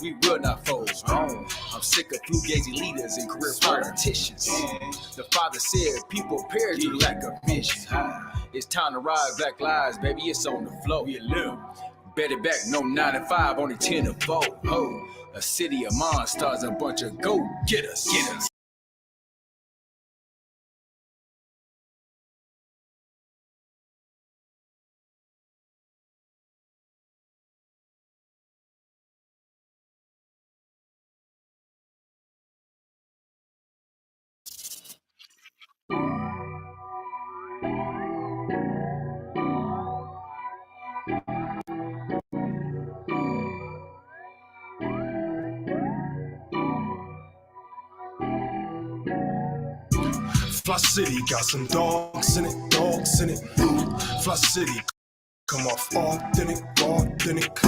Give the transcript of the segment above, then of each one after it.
ones, we will not fold. I'm sick of fugazi leaders and career politicians. The father said people perish due to lack of vision. It's time to ride Black Lives, baby, it's on the floor. Bet it back, no 9 to 5, only 10 to 4. A city of monsters, a bunch of go-getters. Fli-City got some dogs in it, dogs in it. Fli-City come off authentic, authentic.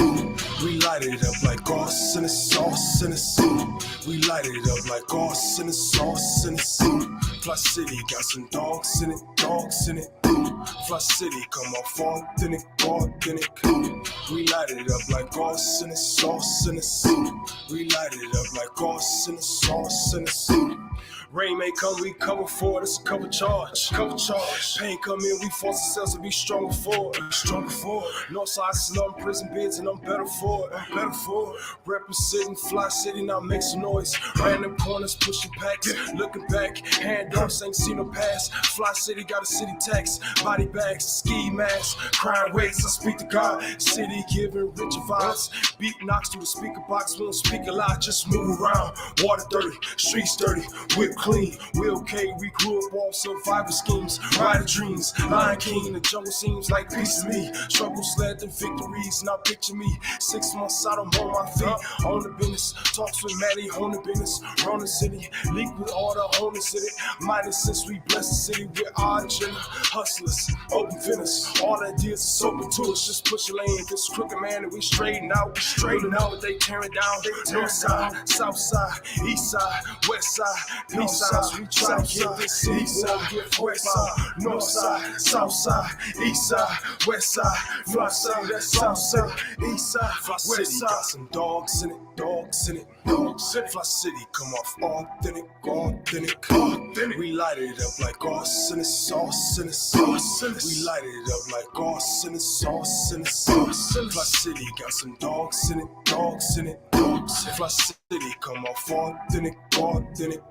We light it up like sauce in the sauce in the soup. We light it up like sauce in the sauce in the soup. Fli-City got some dogs in it, dogs in it. Fli-City come off authentic, authentic. We light it up like sauce in the sauce in the soup. We light it up like sauce in the sauce in the soup. Rain may come, we cover for it, it's a cover charge. Cover charge. Pain come in, we force ourselves to be stronger for it. Stronger for it. Northside slum, prison bids, and I'm better for it. I'm better for it. Representing Fli-City, now make some noise. Random corners, pushing packs, looking back. Hand ups, ain't seen no pass. Fli-City got a city tax. Body bags, ski masks, crime rates, I speak to God. City giving richer vibes. Beat knocks through the speaker box, we don't speak a lot, just move around. Water dirty, streets dirty, whip clean, we okay, we grew up off survival schemes, rider dreams, Lion King, the jungle seems like peace to me, struggles led to victories, now picture me, 6 months out, I'm on my feet, on the business, talks with Maddie, on the business, run the city, leak with all the owners in it, minus since we bless the city with our agenda, hustlers, open finish, all ideas is open to us, just push your lane, this crooked man, and we straighten out, what they tearing down, north side, south side, east side, west side, peace signs, we try to get this city, we don't get west side, north side, south side, east side, west side, Fli-City, that's south side, east side, Fli-City got some dogs in it, dogs in it, dogs in it. Fli-City come off authentic, authentic, authentic. We light it up like sauce in the sauce in the sauce. We light it up like sauce in the sauce in the sauce. Fli-City got some dogs in it, dogs in it, dogs. Fli-City come off authentic, authentic.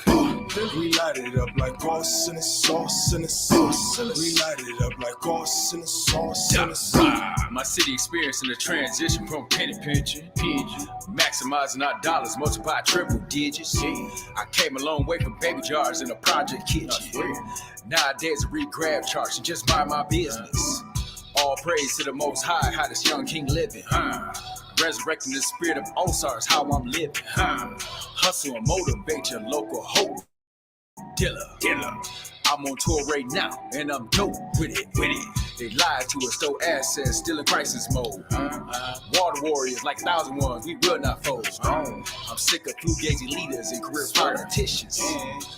We light it up like sauce in the sauce in the sauce. We light it up like sauce in the sauce in the sauce. My city experiencing the transition from penny pinching, maximizing our dollars, multiply triple digits. I came a long way from baby jars in a project kitchen. Nowadays, I read grab charts and just mind my business. All praise to the Most High, how this young king living. Resurrecting the spirit of Osiris, how I'm living. Hustle and motivate your local hope dealer. I'm on tour right now, and I'm dope with it. They lied to us, stole assets, still in crisis mode. Water warriors like 1,001, we will not fold. I'm sick of fugazi leaders and career politicians.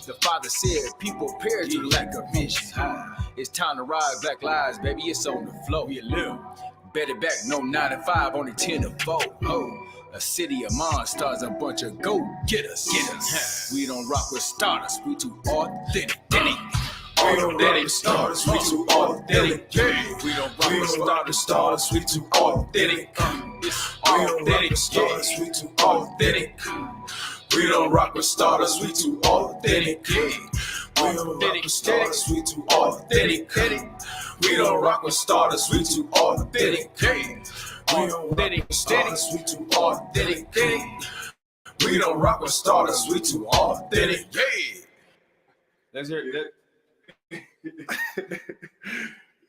The father said people perish due to lack of vision. It's time to ride Black Lives, baby, it's on the floor. Bet it back, no 9 to 5, only 10 to 4. A city of monsters, a bunch of go-getters. We don't rock with starters, we too authentic. We don't rock with starters, we too authentic. We don't rock with starters, we too authentic. We don't rock with starters, we too authentic. We don't rock with starters, we too authentic. We don't rock with starters, we too authentic. We don't rock with starters, we too authentic. We don't rock with starters, we too authentic. We don't rock with starters, we too authentic. That's it.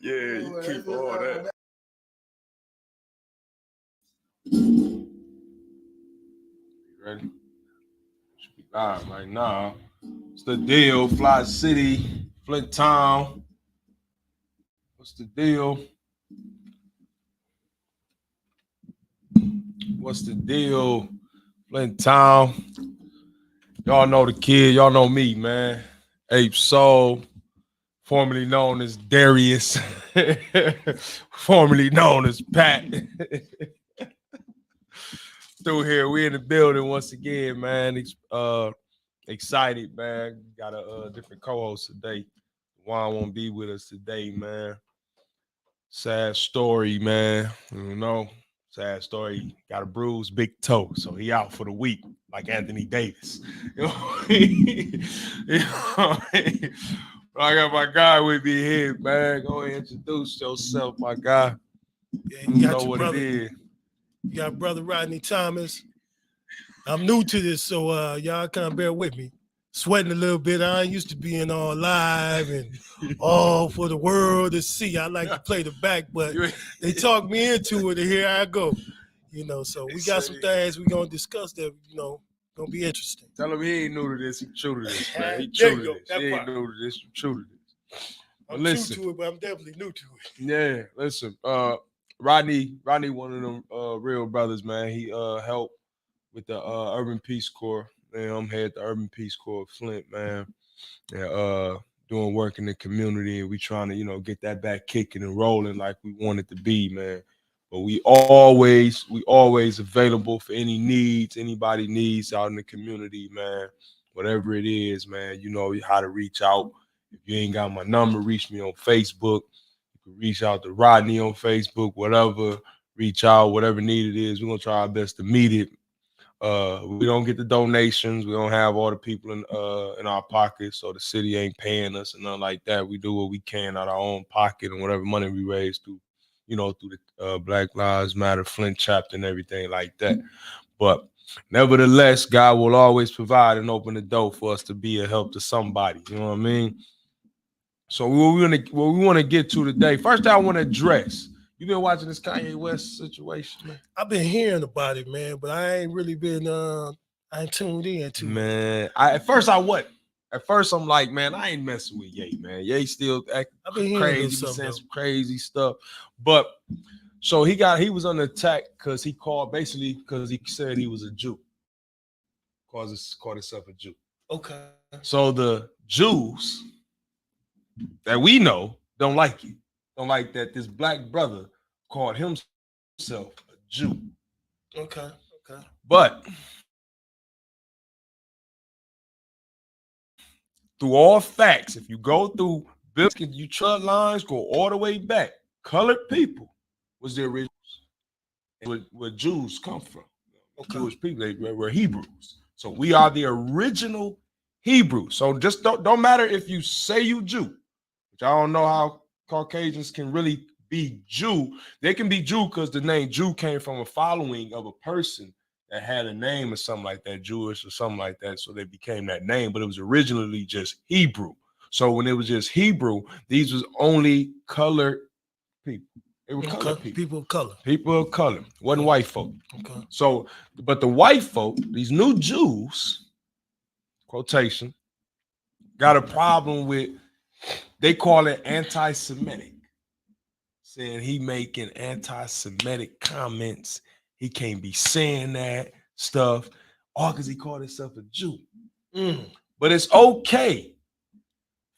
Yeah, you keep all that. You ready? Should be live right now. It's the deal, Fli-City, Flint Town. What's the deal? What's the deal, Flint Town? Y'all know the kid. Y'all know me, man. Ape Soul, formerly known as Darius, formerly known as Pat. Still here. We in the building once again, man. Excited, man. Got a different co-host today. Juan won't be with us today, man. Sad story, man. You know, sad story. Got a bruised big toe, so he out for the week, like Anthony Davis. You know, I got my guy with me here, man. Go ahead, introduce yourself, my guy. Yeah, you got know your what brother. it is. You got brother Rodney Thomas. I'm new to this, so y'all kind of bear with me. Sweating a little bit. I ain't used to being all live and all for the world to see. I like to play the back, but they talked me into it, and here I go. You know, so we got some things we're gonna discuss that, gonna be interesting. Tell him he ain't new to this. He true to this, man. He There true you to go. this. That He ain't part. new to this. You true to this. I'm listen. true to it, but I'm definitely new to it. Yeah, listen. Rodney, one of them real brothers, man. He helped with the Urban Peace Corps. Man, I'm head the Urban Peace Corps of Flint, man. And doing work in the community, and we trying to, get that back kicking and rolling like we want it to be, man. But we always available for any needs, anybody needs out in the community, man. Whatever it is, man, you know how to reach out. If you ain't got my number, reach me on Facebook. You can reach out to Rodney on Facebook, whatever. Reach out, whatever need it is. We're gonna try our best to meet it. We don't get the donations. We don't have all the people in our pockets, so the city ain't paying us and nothing like that. We do what we can out of our own pocket and whatever money we raise through the Black Lives Matter Flint chapter and everything like that. But nevertheless, God will always provide and open the door for us to be a help to somebody. You know what I mean? So what we want to get to today. First, I want to address. You been watching this Kanye West situation, man? I've been hearing about it, man, but I ain't really been I ain't tuned in to it. Man, at first I'm like, man, I ain't messing with Ye, man. Ye still acting crazy, saying some crazy stuff. But so he was under attack because he said he was a Jew. Called himself a Jew. Okay. So the Jews that we know don't like it. Don't like that this black brother called himself a Jew. Okay. But through all facts, if you go through you trust lines, go all the way back. Colored people was the originals. Where Jews come from. Okay. Jewish people, they were Hebrews. So we are the original Hebrews. So just don't matter if you say you Jew, which I don't know how Caucasians can really be Jew. They can be Jew because the name Jew came from a following of a person that had a name or something like that, Jewish or something like that. So they became that name, but it was originally just Hebrew. So when it was just Hebrew, these was only colored people. They were colored people. People of color. People of color. Wasn't white folk. Okay. So, but the white folk, these new Jews, quotation, got a problem with, they call it anti-Semitic. Saying he making anti-Semitic comments. He can't be saying that stuff. All because he called himself a Jew. But it's okay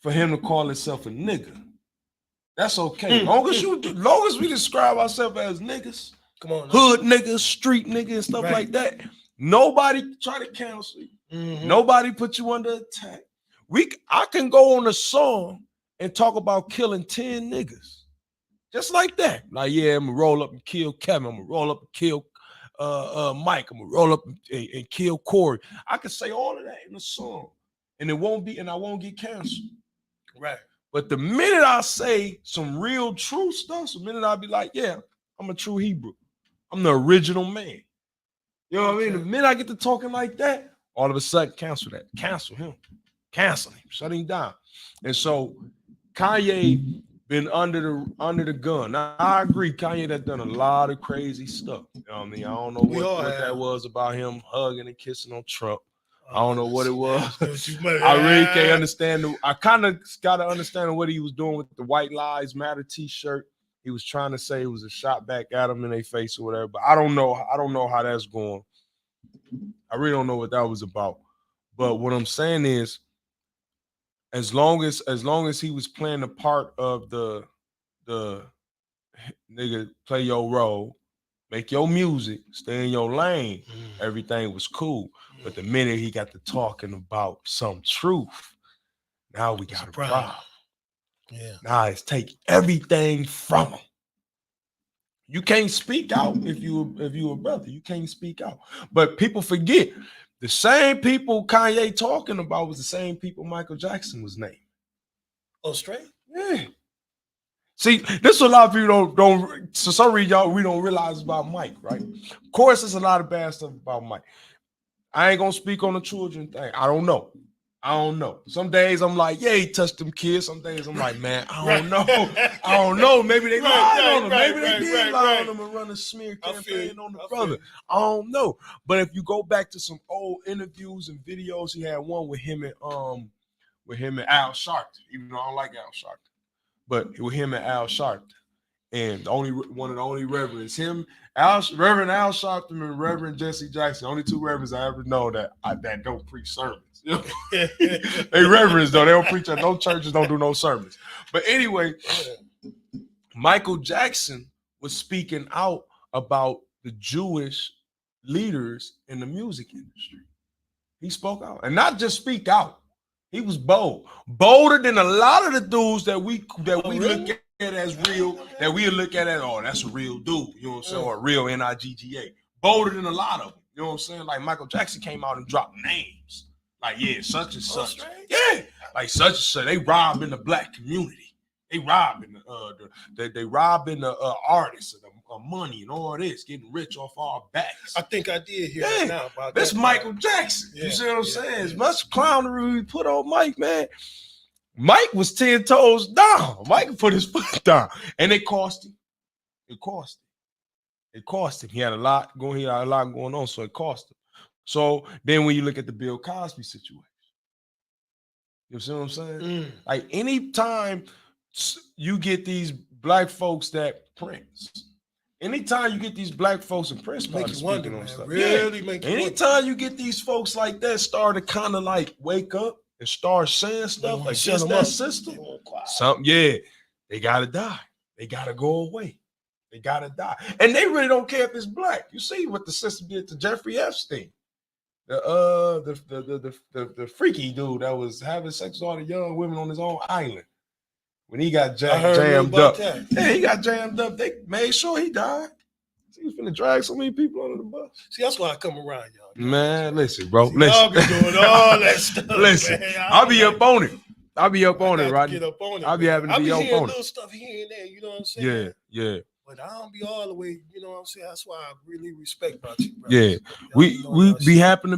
for him to call himself a nigga. That's okay. Long as we describe ourselves as niggas, come on, hood niggas, street niggas, and stuff like that. Nobody try to cancel you. Nobody put you under attack. I can go on a song and talk about killing 10 niggas. Just like that. Like, yeah, I'm gonna roll up and kill Kevin. I'm gonna roll up and kill Mike. I'm gonna roll up and kill Corey. I can say all of that in a song, and I won't get canceled. Right. But the minute I say some real true stuff, the minute I'll be like, yeah, I'm a true Hebrew. I'm the original man. You know what I mean? The minute I get to talking like that, all of a sudden, cancel that. Cancel him. Cancel him. Shut him down. And so Kanye been under the gun. Now, I agree, Kanye has done a lot of crazy stuff. You know what I mean? I don't know what that was about him hugging and kissing on Trump. I don't know what it was. I really can't understand. I kind of got to understand what he was doing with the White Lives Matter T-shirt. He was trying to say it was a shot back at him in their face or whatever. But I don't know how that's going. I really don't know what that was about. But what I'm saying is, as long as he was playing the part of the nigga play your role, make your music, stay in your lane. Everything was cool. But the minute he got to talking about some truth, now we got a problem. Yeah. Now it's take everything from him. You can't speak out if you a brother. You can't speak out. But people forget the same people Kanye talking about was the same people Michael Jackson was named. Oh, straight? Yeah. See, this is a lot of people don't. So some reason y'all we don't realize about Mike, right? Of course, there's a lot of bad stuff about Mike. I ain't gonna speak on the children thing. I don't know. Some days I'm like, yeah, he touched them kids. Some days I'm like, man, I don't know. Maybe they lied on him. Maybe they did lie on him and run a smear campaign on the brother. I don't know. But if you go back to some old interviews and videos, he had one with him and Al Sharpton. Even though I don't like Al Sharpton, but with him and Al Sharpton. And one of the only reverends, Reverend Al Sharpton and Reverend Jesse Jackson, only two reverends I ever know that don't preach sermons. They reverends though, they don't preach at no churches, don't do no sermons. But anyway, Michael Jackson was speaking out about the Jewish leaders in the music industry. He spoke out, and not just speak out. He was bold, bolder than a lot of the dudes that we look at as real, that we look at as, oh, that's a real dude, you know what I'm saying, or a real NIGGA. Bolder than a lot of them, you know what I'm saying? Like Michael Jackson came out and dropped names, like such and such, like such and such. They robbed in the black community. They robbing the artists of money and all this, getting rich off our backs. I think I did hear that now about that's Michael Jackson. You see what I'm saying? As much clownery we put on Mike, man. Mike was 10 toes down. Mike put his foot down, and it cost him. It cost him. He had a lot going on, so it cost him. So then, when you look at the Bill Cosby situation, you see what I'm saying? Like anytime you get these black folks that Prince. Anytime you get these black folks and Prince make you wonder, man. Stuff, really make you anytime wonder. you get these folks like that start to kind of like wake up and start saying stuff like just that system, they gotta die. They gotta go away. They gotta die. And they really don't care if it's black. You see what the system did to Jeffrey Epstein. The freaky dude that was having sex with all the young women on his own island. When he got jammed up. Yeah, he got jammed up. They made sure he died. He was finna drag so many people under the bus. See, that's why I come around, y'all. Man, listen, bro. See, y'all be doing all that stuff. Listen, man. I'll be up on it. I'll be up on it, Rodney. Get up on it. I'll be having to be up on it. little stuff here and there, you know what I'm saying? Yeah. But I don't be all the way, you know what I'm saying? That's why I really respect about you, bro. Yeah. I'll be happy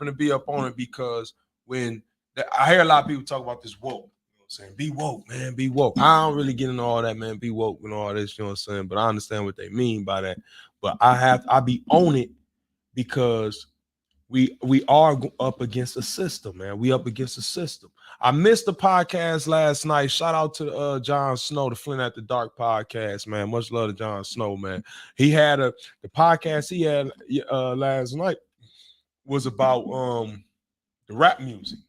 to be up on it because when I hear a lot of people talk about this woke. Saying be woke, man, be woke. I don't really get into all that, man. Be woke and all this, you know what I'm saying? But I understand what they mean by that. But I be on it because we are up against a system, man. We up against a system. I missed the podcast last night. Shout out to Jon Snow, the Flint at the Dark podcast, man. Much love to Jon Snow, man. He had the podcast he had last night was about the rap music.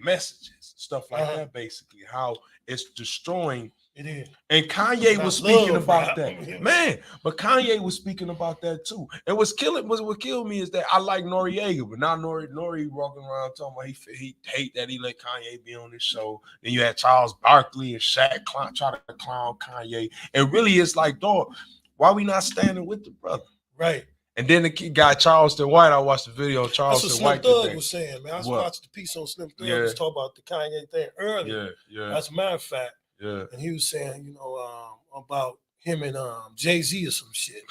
Messages, stuff like that, basically, how it's destroying. It is. And Kanye was speaking about that, man. But Kanye was speaking about that too. And what killed me is that I like Noriega, but now Nori walking around talking about he hate that he let Kanye be on his show. Then you had Charles Barkley and Shaq try to clown Kanye. And really, it's like, dog, why we not standing with the brother? Right. And then the guy Charleston White, I watched the video of Charleston White. That's what Slim Thug was saying, man. I was watching the piece on Slim Thug. He was talking about the Kanye thing earlier. Yeah. As a matter of fact. Yeah. And he was saying, you know, about him and Jay-Z or some shit.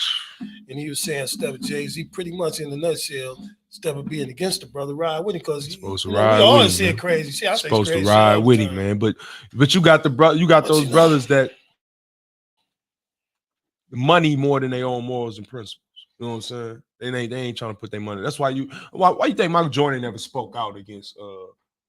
And he was saying stuff with Jay-Z pretty much in a nutshell, instead of being against the brother, ride with him because we always said crazy shit. I supposed to ride with him, man. But you got those brothers that the money more than they own morals and principles. You know what I'm saying? They ain't trying to put their money. That's why you think Michael Jordan never spoke out against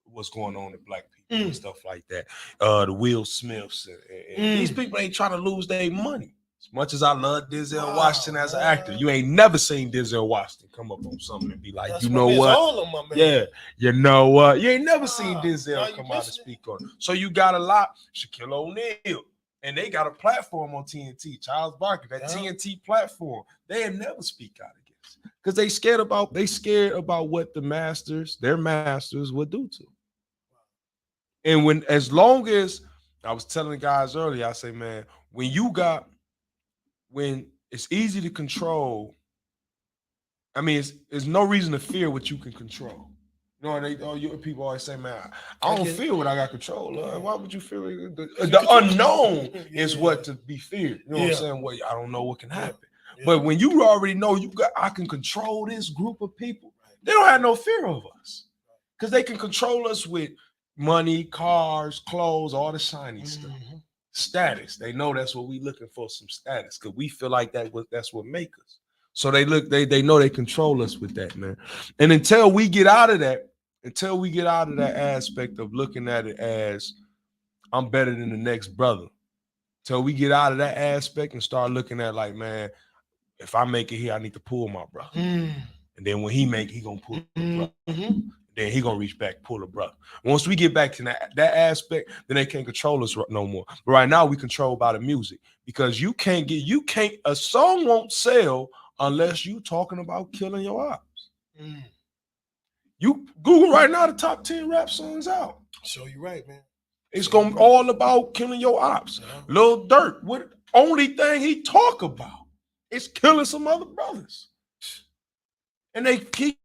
what's going on with black people and stuff like that. The Will Smiths and these people ain't trying to lose their money. As much as I love Denzel Washington as an actor, you ain't never seen Denzel Washington come up on something and be like, that's you know what? All of my man. Yeah, you know what? You ain't never seen Denzel come out and speak on it. So you got a lot, Shaquille O'Neal. And they got a platform on TNT, Charles Barkley, that TNT platform. They had never speak out against because they scared about what their masters would do to them. And as long as I was telling the guys earlier, I say, man, when it's easy to control, I mean, there's no reason to fear what you can control. You know, people always say, man, I don't feel what I got control of. Why would you feel it? The unknown is what to be feared. You know what I'm saying? Well, I don't know what can happen. Yeah. But when you already know I can control this group of people, they don't have no fear of us because they can control us with money, cars, clothes, all the shiny stuff. Status. They know that's what we looking for, some status, because we feel like that's what make us. So they know they control us with that, man. And until we get out of that aspect of looking at it as I'm better than the next brother, till we get out of that aspect and start looking at like, man, if I make it here, I need to pull my brother. And then when he gonna pull the brother. Then he gonna reach back, pull a brother. Once we get back to that aspect, then they can't control us no more. But right now we control by the music because a song won't sell unless you talking about killing your ops. You Google right now the top 10 rap songs out. So you're right, man. It's gonna be all about killing your ops. Lil Durk, what only thing he talk about is killing some other brothers. And they keep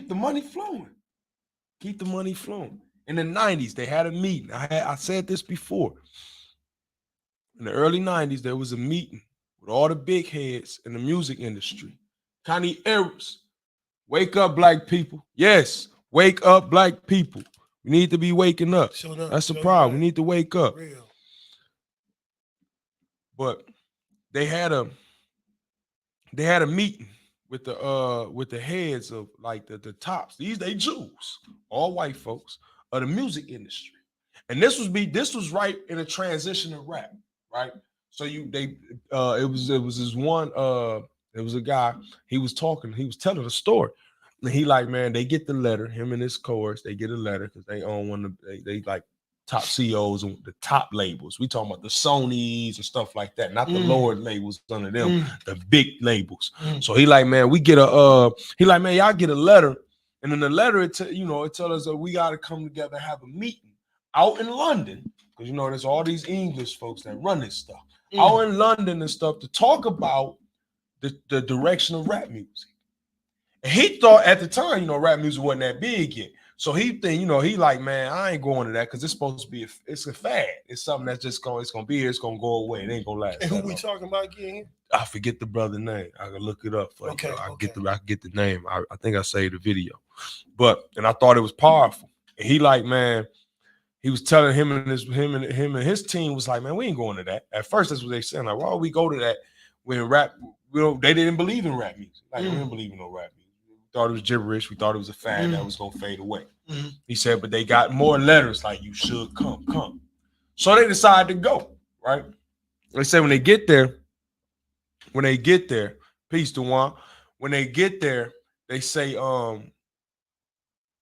the money flowing. Keep the money flowing. In the 90s, they had a meeting. I said this before. In the early 90s, there was a meeting with all the big heads in the music industry. Connie Eras, wake up, black people. Yes, wake up, black people. We need to be waking up. That's the problem. We need to wake up. Real. But they had a meeting with the heads of like the tops. They Jews, all white folks of the music industry. And this was right in a transition of rap, right? So it was a guy, he was telling a story. And he like, man, they get the letter, him and his chorus, they get a letter because they own one of they like top CEOs and the top labels. We talking about the Sonys and stuff like that, not the lower labels under them, the big labels. So he like, man, y'all get a letter, and in the letter it tells us that we got to come together and have a meeting out in London, because there's all these English folks that run this stuff out in London and stuff to talk about the direction of rap music. And he thought at the time, rap music wasn't that big yet. So he he like, man, I ain't going to that because it's supposed to be it's a fad. It's something that's just it's gonna be here, it's gonna go away. It ain't gonna last. And who we talking about again? I forget the brother name. I can look it up for you. I get the name. I think I saved the video. And I thought it was powerful. And he like, man, he was telling him and his team was like, man, we ain't going to that. At first, that's what they said. Like, why would we go to that when rap? They didn't believe in rap music. Like, we didn't believe in no rap music. Thought it was gibberish. We thought it was a fad that was gonna fade away. He said, but they got more letters like you should come. So they decided to go, right? They said when they get there, peace to one. When they get there, they say, the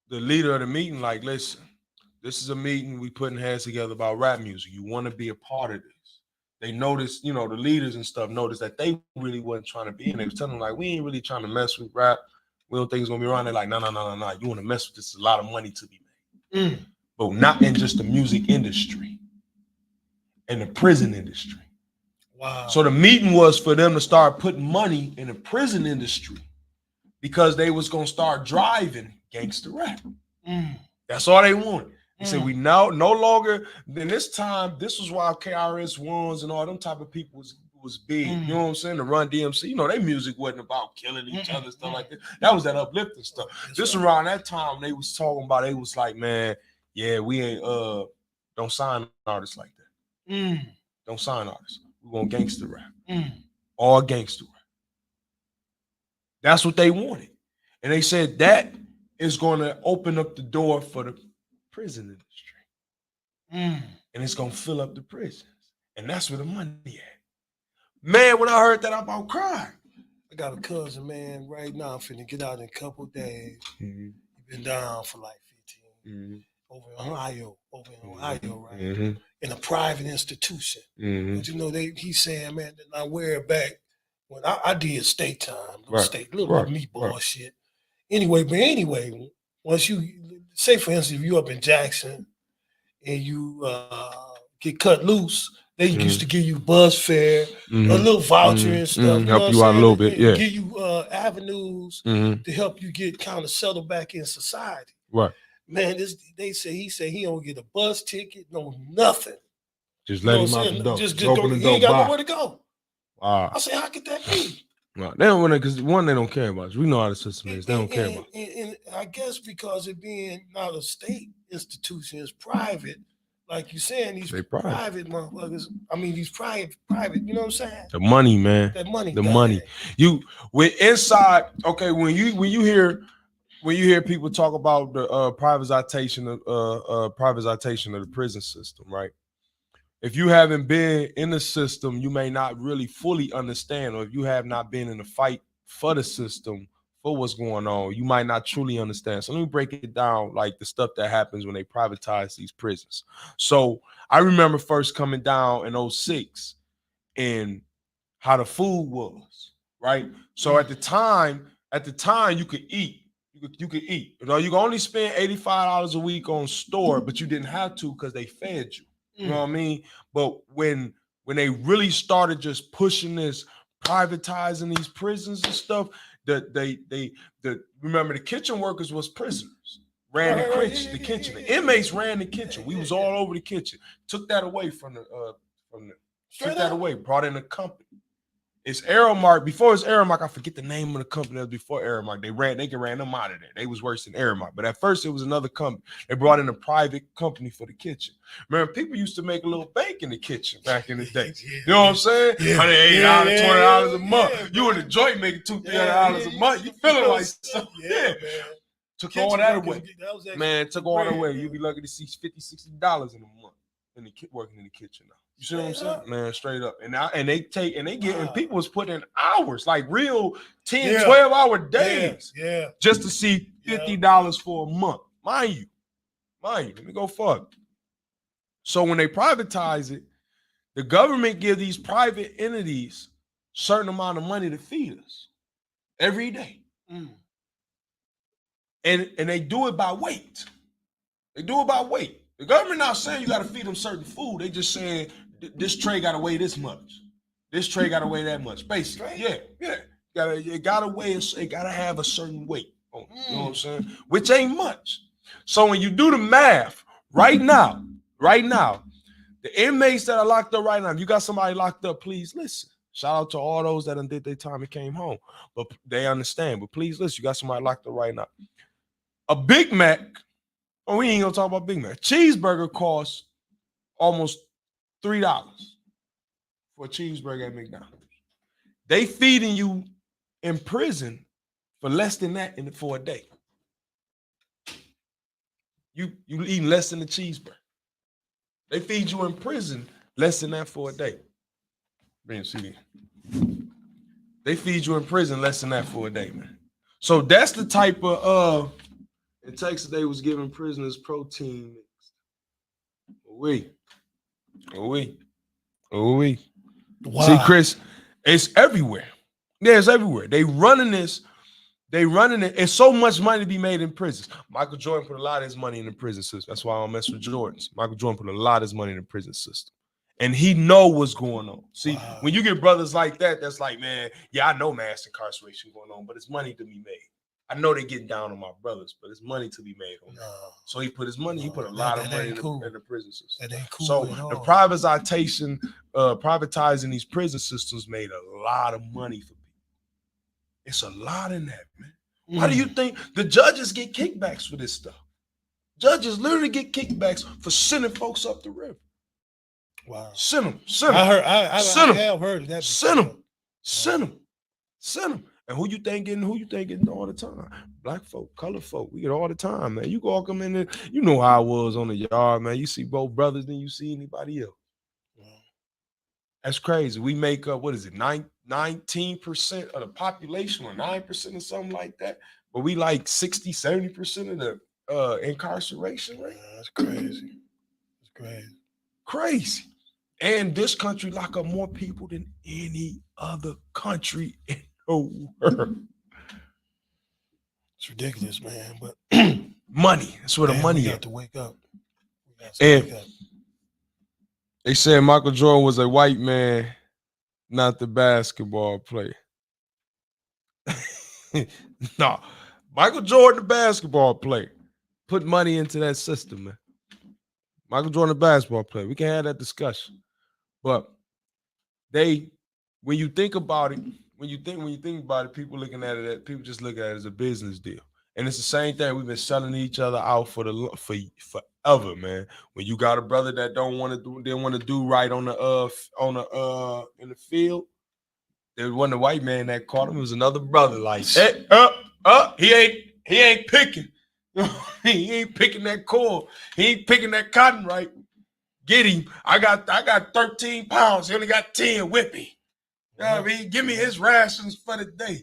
leader of the meeting, like, listen, this is a meeting we putting heads together about rap music. You want to be a part of this. They noticed, the leaders and stuff noticed that they really wasn't trying to be in. They was telling them like, we ain't really trying to mess with rap. We don't think it's gonna be around. They're like, no. You want to mess with this? A lot of money to be made, but not in just the music industry, in the prison industry. Wow. So the meeting was for them to start putting money in the prison industry because they was gonna start driving gangster rap. That's all they wanted. He said, we now no longer. Then this time, this was why KRS-Ones and all them type of people was big. You know what I'm saying? The Run DMC, their music wasn't about killing each other, stuff like that. That was that uplifting stuff. Just around that time, they was talking about, they was like, man, yeah, we ain't don't sign artists like that. Don't sign artists. We're gonna gangster rap. All gangster rap. That's what they wanted. And they said that is gonna open up the door for the prison industry. And it's gonna fill up the prisons. And that's where the money at. Man, when I heard that, I about cried. I got a cousin, man, right now. I'm finna get out in a couple days. He been down for like 15. over in Ohio, right? Mm-hmm. In a private institution. Mm-hmm. But you know, he's saying, man, I wear it back when I did state time, little meatball shit. Anyway, once you say, for instance, if you up in Jackson and you get cut loose, they used to give you bus fare, a little voucher and stuff. You know help you out a little bit, yeah. Give you avenues to help you get kind of settled back in society. Right. Man, he said he don't get a bus ticket, no nothing. Just let him out the door. Just open the door. He ain't got nowhere to go. I said, how could that be? No, they don't want to, because one, they don't care about us. We know how the system is. They don't care about us. And I guess because it being not a state institution, it's private. Like you saying, these private motherfuckers. I mean, these private. You know what I'm saying? The money, man. That money. The money. When inside. Okay, when you hear people talk about the privatization of the prison system, right? If you haven't been in the system, you may not really fully understand, or if you have not been in the fight for the system, for what's going on, you might not truly understand. So let me break it down, like the stuff that happens when they privatize these prisons. So I remember first coming down in 2006 and how the food was, right? So at the time you could eat. You could eat. You know, you can only spend $85 a week on store, but you didn't have to because they fed you. You know what I mean? But when they really started just pushing this, privatizing these prisons and stuff, remember the kitchen workers was prisoners, ran the kitchen. The inmates ran the kitchen. We was all over the kitchen. Took that away brought in a company. It's Aramark. Before it's Aramark, I forget the name of the company that was before Aramark. They ran them out of there. They was worse than Aramark. But at first, it was another company. They brought in a private company for the kitchen. Remember, people used to make a little bank in the kitchen back in the day. You know what I'm saying? $180, $20 a month. You in the joint making $200-$300 a month. You feeling like something. Yeah. Took all that away. Man, took all that away. You'd be lucky to see $50-$60 in a month working in the kitchen now. You see what I'm saying? Man, straight up. And people was putting in hours, like real 10, 12-hour days just to see $50 for a month. Mind you, let me go further. So when they privatize it, the government give these private entities certain amount of money to feed us every day. And they do it by weight. The government not saying you got to feed them certain food. They just saying this tray got to weigh this much. This tray got to weigh that much. Basically, it got to weigh. It got to have a certain weight. You know what I'm saying? Which ain't much. So when you do the math, right now, the inmates that are locked up right now, if you got somebody locked up, please listen. Shout out to all those that did their time and came home, but they understand. But please listen, you got somebody locked up right now. A Big Mac. Oh, we ain't gonna talk about Big Mac. Cheeseburger costs almost $3 for a cheeseburger at McDonald's. They feeding you in prison for less than that for a day. You eating less than a cheeseburger. They feed you in prison less than that for a day. They feed you in prison less than that for a day, man. So that's the type of in Texas, they was giving prisoners protein mixed. Wow. See, Chris, it's everywhere. Yeah, it's everywhere. They running it. It's so much money to be made in prisons. Michael Jordan put a lot of his money in the prison system. That's why I don't mess with Jordans. Michael Jordan put a lot of his money in the prison system. And he know what's going on. See, when you get brothers like that, that's like, man, yeah, I know mass incarceration going on, but it's money to be made. I know they getting down on my brothers, but it's money to be made on them. So he put his money, he put a lot of money in the prison system. That ain't cool. So the privatizing these prison systems made a lot of money for people. It's a lot in that, man. Why do you think the judges get kickbacks for this stuff? Judges literally get kickbacks for sending folks up the river. Wow. Send them. I have heard of that. Send them. And who you think getting all the time? Black folk, colored folk, we get all the time, man. You go come in there, you know how I was on the yard, man. You see both brothers than you see anybody else. That's crazy. We make up, 19% of the population or 9% or something like that. But we like 60, 70% incarceration rate. That's crazy. It's crazy. Crazy. And this country lock up more people than any other country in the world. It's ridiculous, man. But Money. That's where the money we is. got to wake up. And they said Michael Jordan was a white man, not the basketball player. No, Michael Jordan, the basketball player, put money into that system, man. Michael Jordan, the basketball player. We can have that discussion, but when you think about it, people looking at it, people just look at it as a business deal, and it's the same thing. We've been selling each other out for forever, man. When you got a brother that didn't want to do right on the in the field. There wasn't a white man that caught him. It was another brother like, hey, he ain't picking. He ain't picking that corn. He ain't picking that cotton right. Get him. I got 13 pounds. He only got 10. Whip him. You know what I mean? Give me his rations for the day.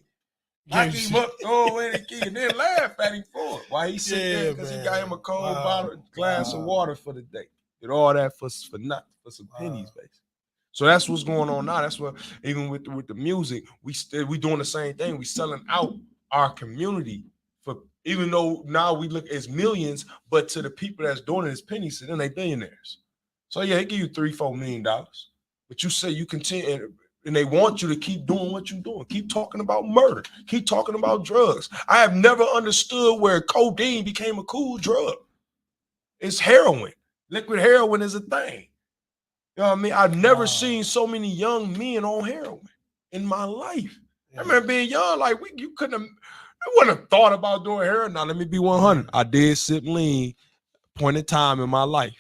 Lock him up, throw away the key, and then laugh at him for it. Why he sit there? Because he got him a cold glass of water for the day. Did all that for nothing, for some pennies, basically. So that's what's going on now. That's what, even with the music, we doing the same thing. We selling out our community for, even though now we look as millions, but to the people that's doing it as pennies, then they billionaires. So yeah, they give you $3-4 million, but you say you continue, and they want you to keep doing what you're doing. Keep talking about murder. Keep talking about drugs. I have never understood where codeine became a cool drug. It's heroin. Liquid heroin is a thing. You know what I mean? I've never seen so many young men on heroin in my life. Yeah. I remember being young, like I wouldn't have thought about doing heroin. Now, let me be 100. I did sip lean point in time in my life.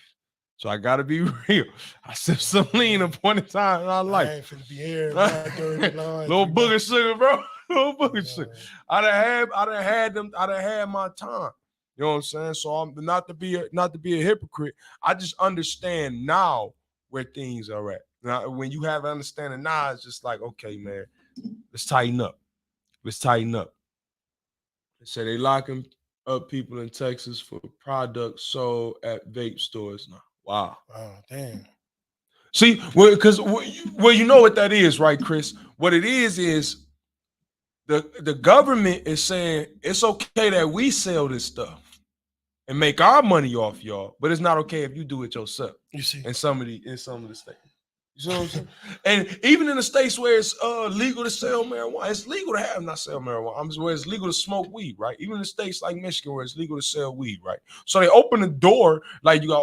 So I gotta be real. I sipped some lean a point in time in my life. I ain't finna be here. Little booger sugar, bro. Little booger sugar. I done had my time. You know what I'm saying? So I'm not to be a hypocrite. I just understand now where things are at. Now, when you have an understanding now, it's just like, okay, man, let's tighten up. Let's tighten up. They say they locking up people in Texas for products sold at vape stores now. Wow. Oh, damn. See, because you know what that is, right, Chris? What it is the government is saying it's okay that we sell this stuff and make our money off y'all, but it's not okay if you do it yourself. You see, in some of the states. You know what I'm saying? And even in the states where it's legal to sell marijuana, it's legal to not sell marijuana. Where it's legal to smoke weed, right? Even in states like Michigan where it's legal to sell weed, right? So they open the door, like you got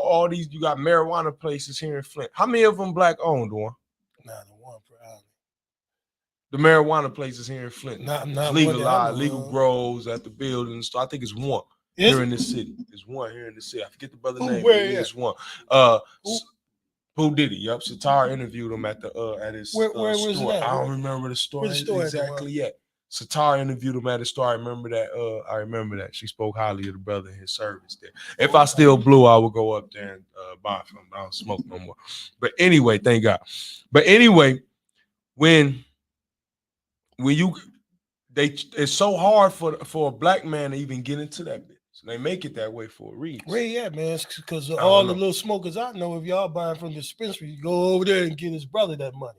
marijuana places here in Flint. How many of them black owned, one? Not one, probably. The marijuana places here in Flint. Not legalized, legal grows at the buildings. So I think it's one here in the city. It's one here in the city. I forget the brother name. It's one. Who did it? Yup. Sitar interviewed him at his where store. Was that? I don't remember the story exactly yet. Sitar interviewed him at his store. I remember that. She spoke highly of the brother in his service there. If I still blew, I would go up there and buy from him. I don't smoke no more. But anyway, thank God. But anyway, when it's so hard for a black man to even get into that business. They make it that way for a reason. Where you at, man? Because all the little smokers I know, if y'all buying from the dispensary, you go over there and get his brother that money.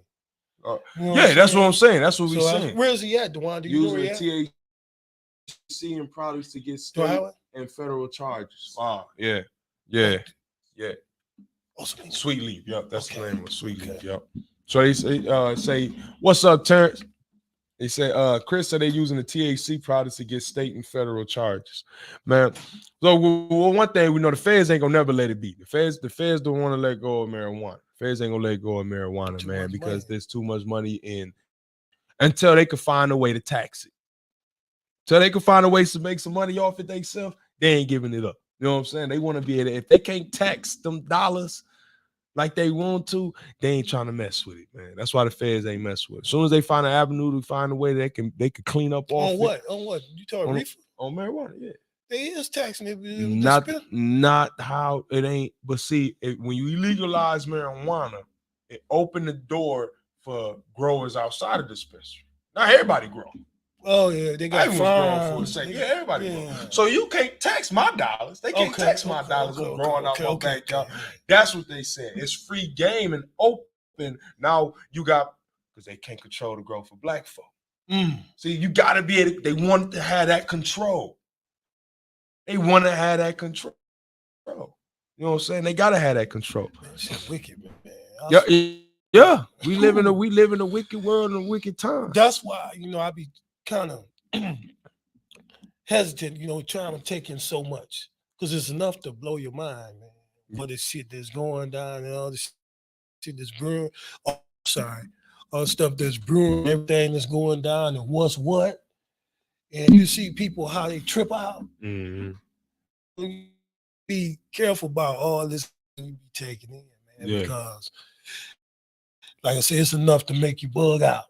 That's what I'm saying. That's what we're saying. Where is he at, Dewan? Do you know where he at? THC and products to get state and federal charges. Wow. Yeah. Awesome. Sweet Leaf. Yep. That's the name of Sweet Leaf. Yep. So they say, what's up, Terrence? They say, Chris said they're using the THC products to get state and federal charges. Man, so one thing we know, the feds ain't gonna never let it be. The feds don't want to let go of marijuana. The feds ain't gonna let go of marijuana, man, because there's too much money in until they can find a way to tax it. Until they can find a way to make some money off it themselves, they ain't giving it up. You know what I'm saying? They want to be able to, if they can't tax them dollars like they want to, they ain't trying to mess with it, man. That's why the feds ain't mess with it. As soon as they find an avenue to find a way they can clean up off on what? On what? You talking reefer? On marijuana, yeah. They is taxing it. Not how it ain't. But see, when you legalize marijuana, it opened the door for growers outside of the dispensary. Not everybody grow. Oh yeah, they got Everyone's growing for a farms. second. Yeah, everybody Yeah. growing. So you can't tax my dollars. They can't tax my dollars on growing out my backyard. That's what they said. It's free game and open. Now you got, because they can't control the growth of black folk. See, you got to be able, they want to have that control. They want to have that control. You know what I'm saying? They got to have that control. Man, shit wicked, man. Yeah. We live in a wicked world and a wicked time. That's why, I be kind of hesitant, trying to take in so much, because it's enough to blow your mind, man. For the shit that's going down and all this shit that's brewing. Oh, sorry. All the stuff that's brewing, everything that's going down and what's what. And you see people, how they trip out. Be careful about all this you be taking in, man, because like I said, it's enough to make you bug out.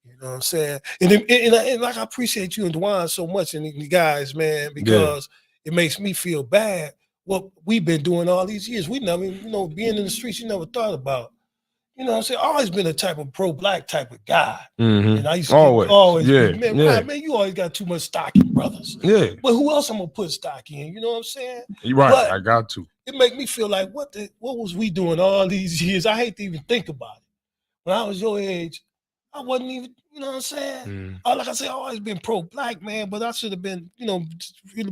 You know what I'm saying? And like, I appreciate you and Dwan so much and the guys, man, because it makes me feel bad what we've been doing all these years. We never, being in the streets, you never thought about. You know what I'm saying? I've always been a type of pro-black type of guy. And I used to always be, man, you always got too much stock in brothers. Yeah. But who else I'm gonna put stock in? You know what I'm saying? You're right. But I got to. It make me feel like, what was we doing all these years? I hate to even think about it. When I was your age, I wasn't even, you know what I'm saying? Like I say, I've always been pro-black, man, but I should have been,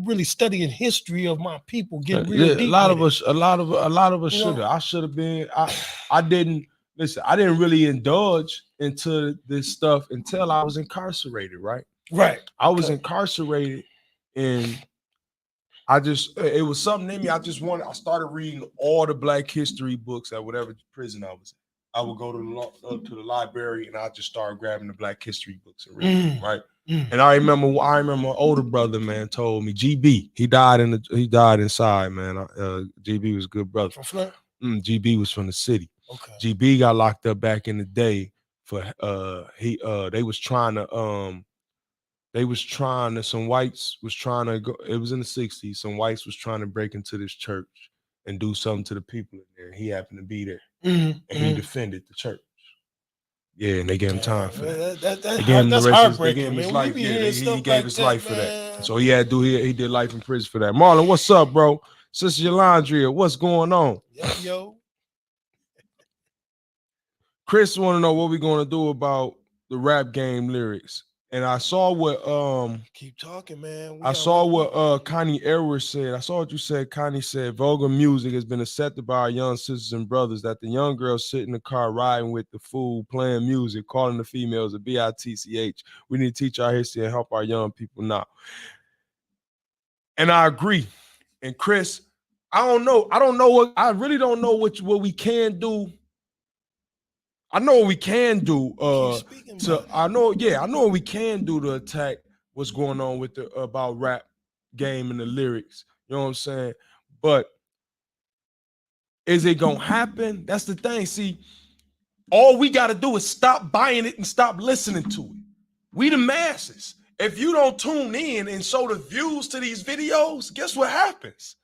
really studying history of my people, getting real deep. A lot of us should have. I should have been. I didn't. Listen, I didn't really indulge into this stuff until I was incarcerated, right? Right. I was incarcerated, and it was something in me. I started reading all the Black history books at whatever prison I was in. I would go to the library, and I just started grabbing the Black history books and reading them, right? And I remember an older brother, man, told me, GB, he died inside, man. GB was a good brother. From Flint? GB was from the city. Okay. GB got locked up back in the day for some whites was trying to go, it was in the 60s, some whites was trying to break into this church and do something to the people in there. He happened to be there. And he defended the church. Yeah, and they gave him time for that. That's heartbreaking, man. He gave his life for that. So he did life in prison for that. Marlon, what's up, bro? Sister Yolandria, what's going on? Yo. Chris want to know what we're going to do about the rap game lyrics. And I saw what keep talking, man. I saw what Connie Edwards said. I saw what you said. Connie said vulgar music has been accepted by our young sisters and brothers, that the young girls sit in the car riding with the fool, playing music, calling the females a bitch. We need to teach our history and help our young people now. And I agree. And Chris, I really don't know what we can do. I know what we can do. I know what we can do to attack what's going on with about rap game and the lyrics. You know what I'm saying? But is it gonna happen? That's the thing. See, all we got to do is stop buying it and stop listening to it. We the masses. If you don't tune in and show the views to these videos, guess what happens?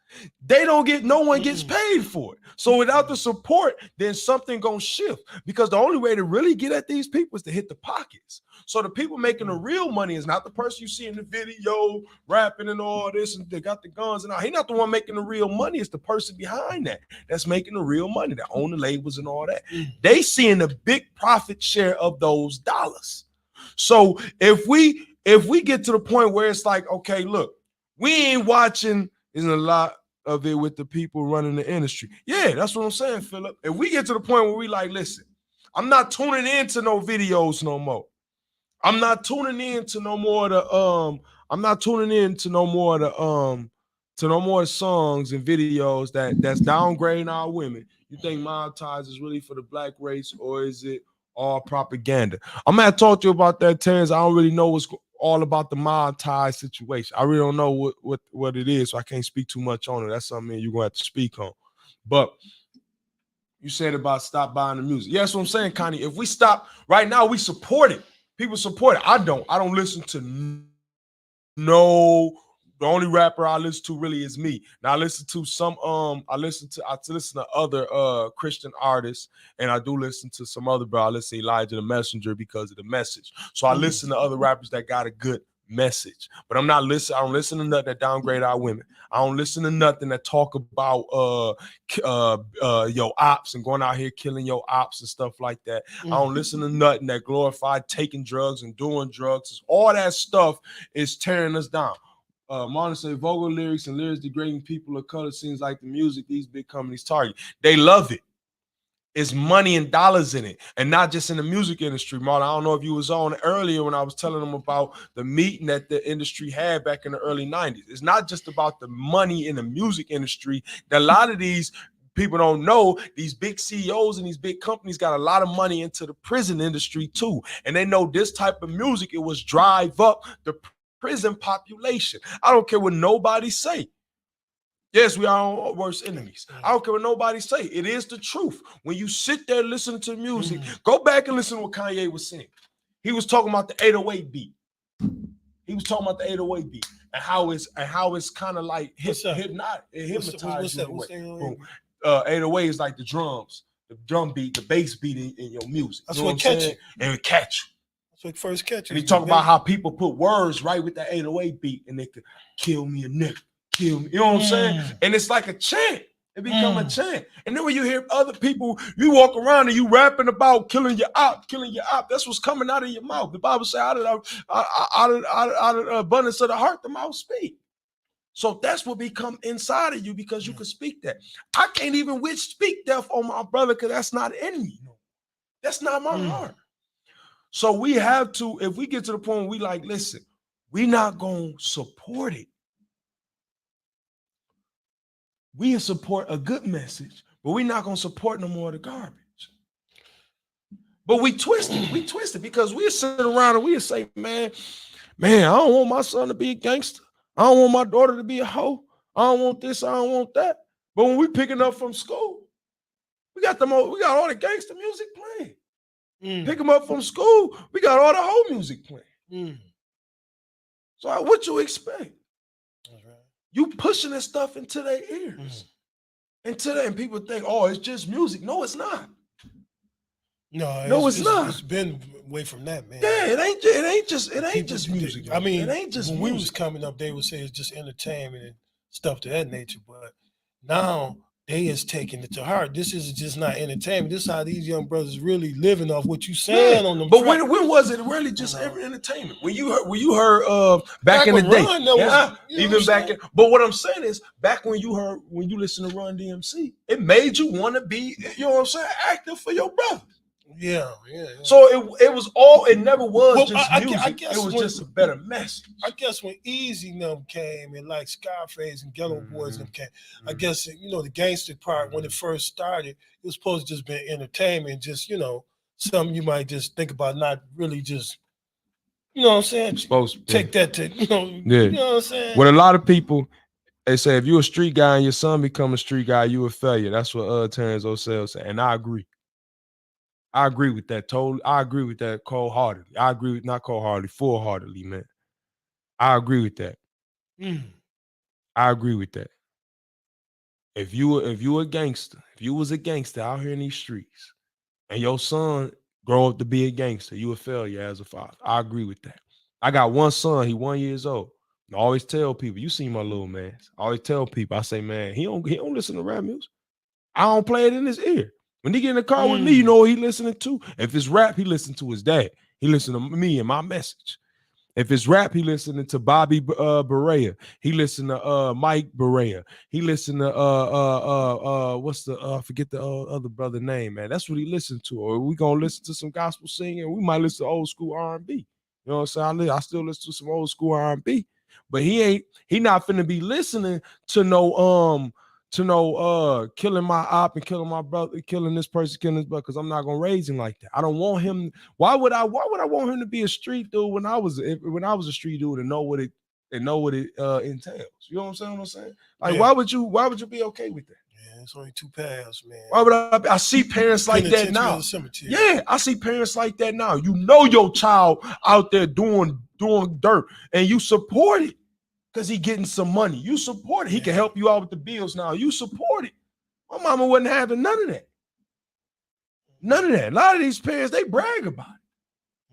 No one gets paid for it. So without the support, then something gonna shift, because the only way to really get at these people is to hit the pockets. So the people making the real money is not the person you see in the video rapping and all this, and they got the guns and all. He's not the one making the real money. It's the person behind that's making the real money, that own the labels and all that. They seeing the big profit share of those dollars. So if we get to the point where it's like, okay, look, we ain't watching, isn't a lot of it with the people running the industry. Yeah, that's what I'm saying, Philip. If we get to the point where we like, listen, I'm not tuning into no videos no more. I'm not tuning into no more of the songs and videos that's downgrading our women. You think monetize is really for the black race, or is it all propaganda? I'm gonna talk to you about that, Terrence. I don't really know what's all about the monetize situation. I really don't know what it is, so I can't speak too much on it. That's something you're gonna have to speak on. But you said about stop buying the music. Yeah, that's what I'm saying, Connie. If we stop right now, we support it. People support it. I don't listen to no The only rapper I listen to really is me. Now I listen to some I listen to other Christian artists, and I do listen to some other, bro. I listen to Elijah the Messenger because of the message. So I listen to other rappers that got a good message. But I don't listen to nothing that downgrade our women. I don't listen to nothing that talk about your ops and going out here killing your ops and stuff like that. I don't listen to nothing that glorify taking drugs and doing drugs. All that stuff is tearing us down. Martin say vulgar lyrics and lyrics degrading people of color seems like the music these big companies target. They love it. It's money and dollars in it, and not just in the music industry. Martin, I don't know if you was on earlier when I was telling them about the meeting that the industry had back in the early 90s. It's not just about the money in the music industry. That a lot of these people don't know, these big CEOs and these big companies got a lot of money into the prison industry too. And they know this type of music, it was drive up the prison population. I don't care what nobody say. Yes, we are our worst enemies. I don't care what nobody say. It is the truth. When you sit there listening to music, go back and listen to what Kanye was saying. He was talking about the 808 beat. He was talking about the 808 beat and how it's kind of like hypnotized you. 808 is like the drums, the drum beat, the bass beat in your music. That's what catch you. And it catch you. That's what first catch you. And he talk about how people put words right with that 808 beat and they could kill me a nigga. Kill me. You know what I'm saying? And it's like a chant. It become a chant. And then when you hear other people, you walk around and you rapping about killing your op. That's what's coming out of your mouth. The Bible says out of the abundance of the heart, the mouth speak. So that's what become inside of you because you can speak that. I can't even speak death on my brother because that's not in me. That's not my heart. So we have to, if we get to the point where we like, listen, we not going to support it. We support a good message, but we're not going to support no more of the garbage. But we twist it because we sit around and we say, man, I don't want my son to be a gangster. I don't want my daughter to be a hoe. I don't want this, I don't want that. But when we picking up from school, we got all the gangster music playing. Pick them up from school, we got all the hoe music playing. So what you expect? You pushing this stuff into their ears. And people think, oh, it's just music. No, it's not. No, it's not. It's been away from that, man. Yeah, it ain't just music. I mean, it ain't just when music. we was coming up, they would say it's just entertainment and stuff to that nature. But now they is taking it to heart. This is just not entertainment. This is how these young brothers really living off what you saying on them. But when was it really just every entertainment? When you heard back in the day, But what I'm saying is, back when you listen to Run DMC, it made you want to be, you know what I'm saying, active for your brother. Yeah. So it never was just music. It was just a better message. I guess when Easy them came and like Scarface and Ghetto Boys them came, I guess, the gangster part, when it first started, it was supposed to just be entertainment, just, something you might just think about, not really just, you know what I'm saying? Take that to, you know what I'm saying? With a lot of people, they say if you're a street guy and your son become a street guy, you a failure. That's what Terrence O'Sell said, and I agree. I agree with that totally. I agree with that cold-heartedly. I agree with, not cold-heartedly, full-heartedly, man. I agree with that. I agree with that. If you a gangster, if you was a gangster out here in these streets, and your son grow up to be a gangster, you a failure as a father. I agree with that. I got one son, he 1 year old. I always tell people, you see my little man. I always tell people, I say, man, he don't listen to rap music. I don't play it in his ear. When he get in the car with me, you know what he listening to? If it's rap, he listen to his dad. He listen to me and my message. If it's rap, he listening to Bobby Berea. He listen to Mike Berea. He listen to what's the I forget the other brother name, man. That's what he listened to. Or we gonna listen to some gospel singing. We might listen to old school R&B. You know what I'm saying? I still listen to some old school R&B, but he not finna be listening to no killing my op and killing my brother, killing this person, killing this brother, because I'm not gonna raise him like that. I don't want him. Why would I want him to be a street dude when I was a street dude and know what it entails? You know what I'm saying? Like, why would you be okay with that? Yeah, it's only two paths, man. Why would I see parents like that now? Yeah, I see parents like that now. You know your child out there doing dirt and you support it. because he getting some money. You support it. He can help you out with the bills now. You support it. My mama wasn't having none of that. None of that. A lot of these parents, they brag about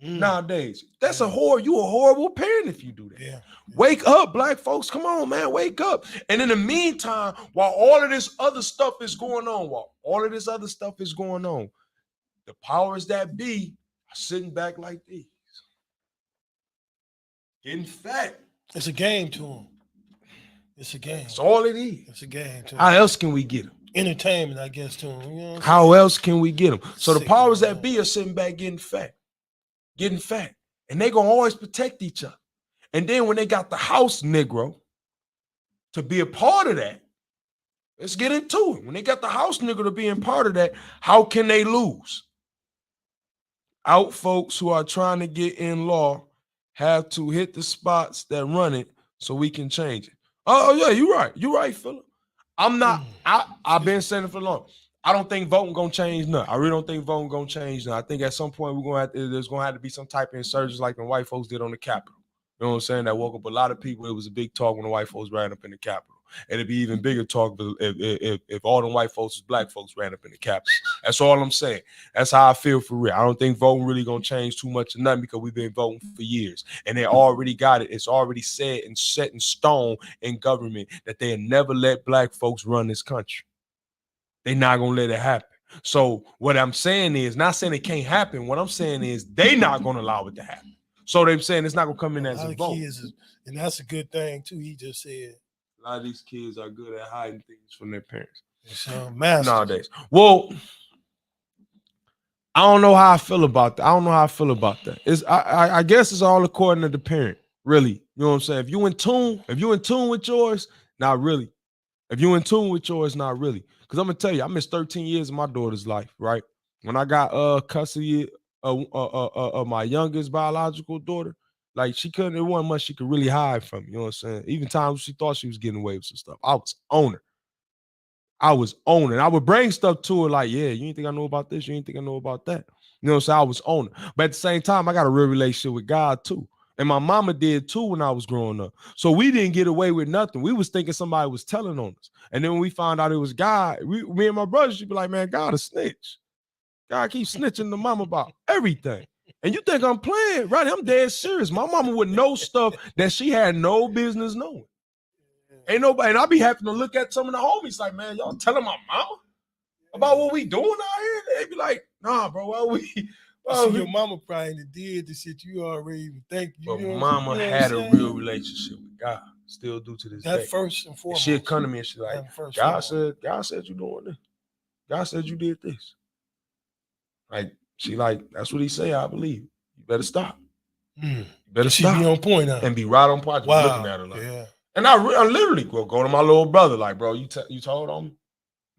it nowadays. That's you a horrible parent if you do that. Yeah. Wake up, black folks. Come on, man. Wake up. And in the meantime, while all of this other stuff is going on, the powers that be are sitting back like these. Getting fat. It's a game to them. It's a game. That's all it is. It's a game to them. How else can we get them? Entertainment, I guess, to them. You know How else can we get them? So the powers that be are sitting back getting fat. And they going to always protect each other. And then when they got the house Negro to be a part of that, let's get into it. When they got the house Negro to be a part of that, how can they lose? Out folks who are trying to get in law have to hit the spots that run it so we can change it. Oh yeah, you're right. You're right, Philip. I've been saying it for long. I don't think voting gonna change nothing. I really don't think voting gonna change nothing. I think at some point there's gonna have to be some type of insurgence like the white folks did on the Capitol. You know what I'm saying? That woke up a lot of people. It was a big talk when the white folks ran up in the Capitol. And it'd be even bigger talk if all the white folks was black folks ran up in the Capitol. That's all I'm saying. That's how I feel for real. I don't think voting really gonna change too much of nothing because we've been voting for years. And they already got it. It's already said and set in stone in government that they'll never let black folks run this country. They're not gonna let it happen. So what I'm saying is, not saying it can't happen. What I'm saying is they not gonna allow it to happen. So they're saying it's not gonna come in as a vote. And that's a good thing too. He just said a lot of these kids are good at hiding things from their parents. Nowadays. Well, I don't know how I feel about that. I guess it's all according to the parent, really. You know what I'm saying? If you in tune with yours, not really. If you in tune with yours, not really. Because I'm gonna tell you, I missed 13 years of my daughter's life, right? When I got custody of my youngest biological daughter, like it wasn't much she could really hide from me, you know what I'm saying? Even times she thought she was getting away with some stuff, I was on her. I would bring stuff to her like, yeah, you ain't think I know about this, you ain't think I know about that. You know what I'm saying? I was on her. But at the same time, I got a real relationship with God too. And my mama did too when I was growing up. So we didn't get away with nothing. We was thinking somebody was telling on us. And then when we found out it was God, me and my brother, she'd be like, man, God a snitch. God keeps snitching to mama about everything. And you think I'm playing, right? I'm dead serious. My mama would know stuff that she had no business knowing. Ain't nobody, and I be having to look at some of the homies like, man, y'all telling my mama about what we doing out here? They be like, nah, bro, why we? So your mama probably did the shit you already even think. But mama had a real relationship with God, still do to this day. That first and foremost. She'd come to me and she's like, God said you doing this. God said you did this. Like, she like, that's what he say, I believe. You better stop. You better stop. Be on point now. And be right on point. Wow. Looking at her like, and I literally go to my little brother, like, bro, you told on me?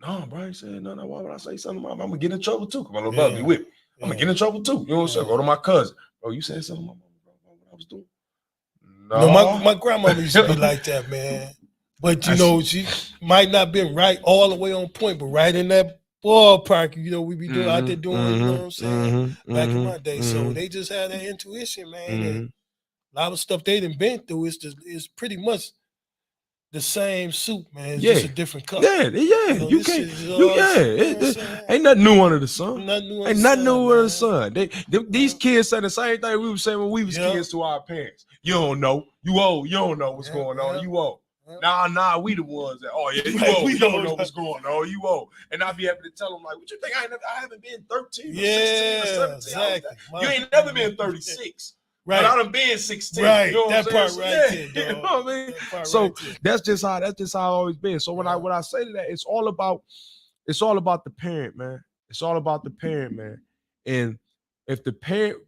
No, bro, he said, no, why would I say something to my mom? I'm going to get in trouble too. Because my little brother be with me. I'm going to get in trouble too. You know what I'm saying? Go to my cousin. Bro, you said something to my mom, bro, what I was doing? No, my grandmother used to be like that, man. But, you know, she might not been right all the way on point, but right in that ballpark, you know, we be doing out there doing, you know what I'm saying, back in my day. So they just had that intuition, man. And a lot of stuff they done been through is pretty much the same soup, man. It's just a different color. You ain't nothing new under the sun. Ain't nothing new under the sun. These kids say the same thing we were saying when we was kids to our parents. You don't know. You old. You don't know what's going on. You old. Nah, we the ones that, you old. We don't know what's going on. You old. And I be happy to tell them, like, what you think? I haven't been 13 or 16 or 17. Exactly. You ain't never been 36. Right. But I done been 16. Right. You know that part right there. there, You know what I mean? So that's just how I've always been. So when I say that, it's all about the parent, man. It's all about the parent, man. And if the parent,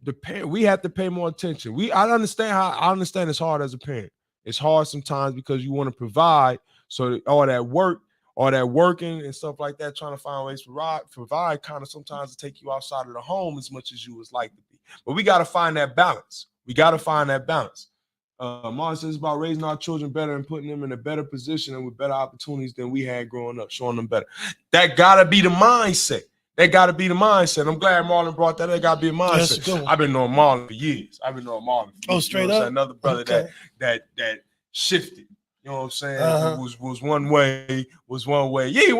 we have to pay more attention. I understand it's hard as a parent. It's hard sometimes because you want to provide. So all that working and stuff like that, trying to find ways to provide kind of sometimes to take you outside of the home as much as you would like to be. But we got to find that balance. Martin says it's about raising our children better and putting them in a better position and with better opportunities than we had growing up, showing them better. That got to be the mindset. I'm glad Marlon brought that. That got to be a mindset. I've been knowing Marlon for years. Straight up? Another brother that shifted. You know what I'm saying? Was one way. Yeah,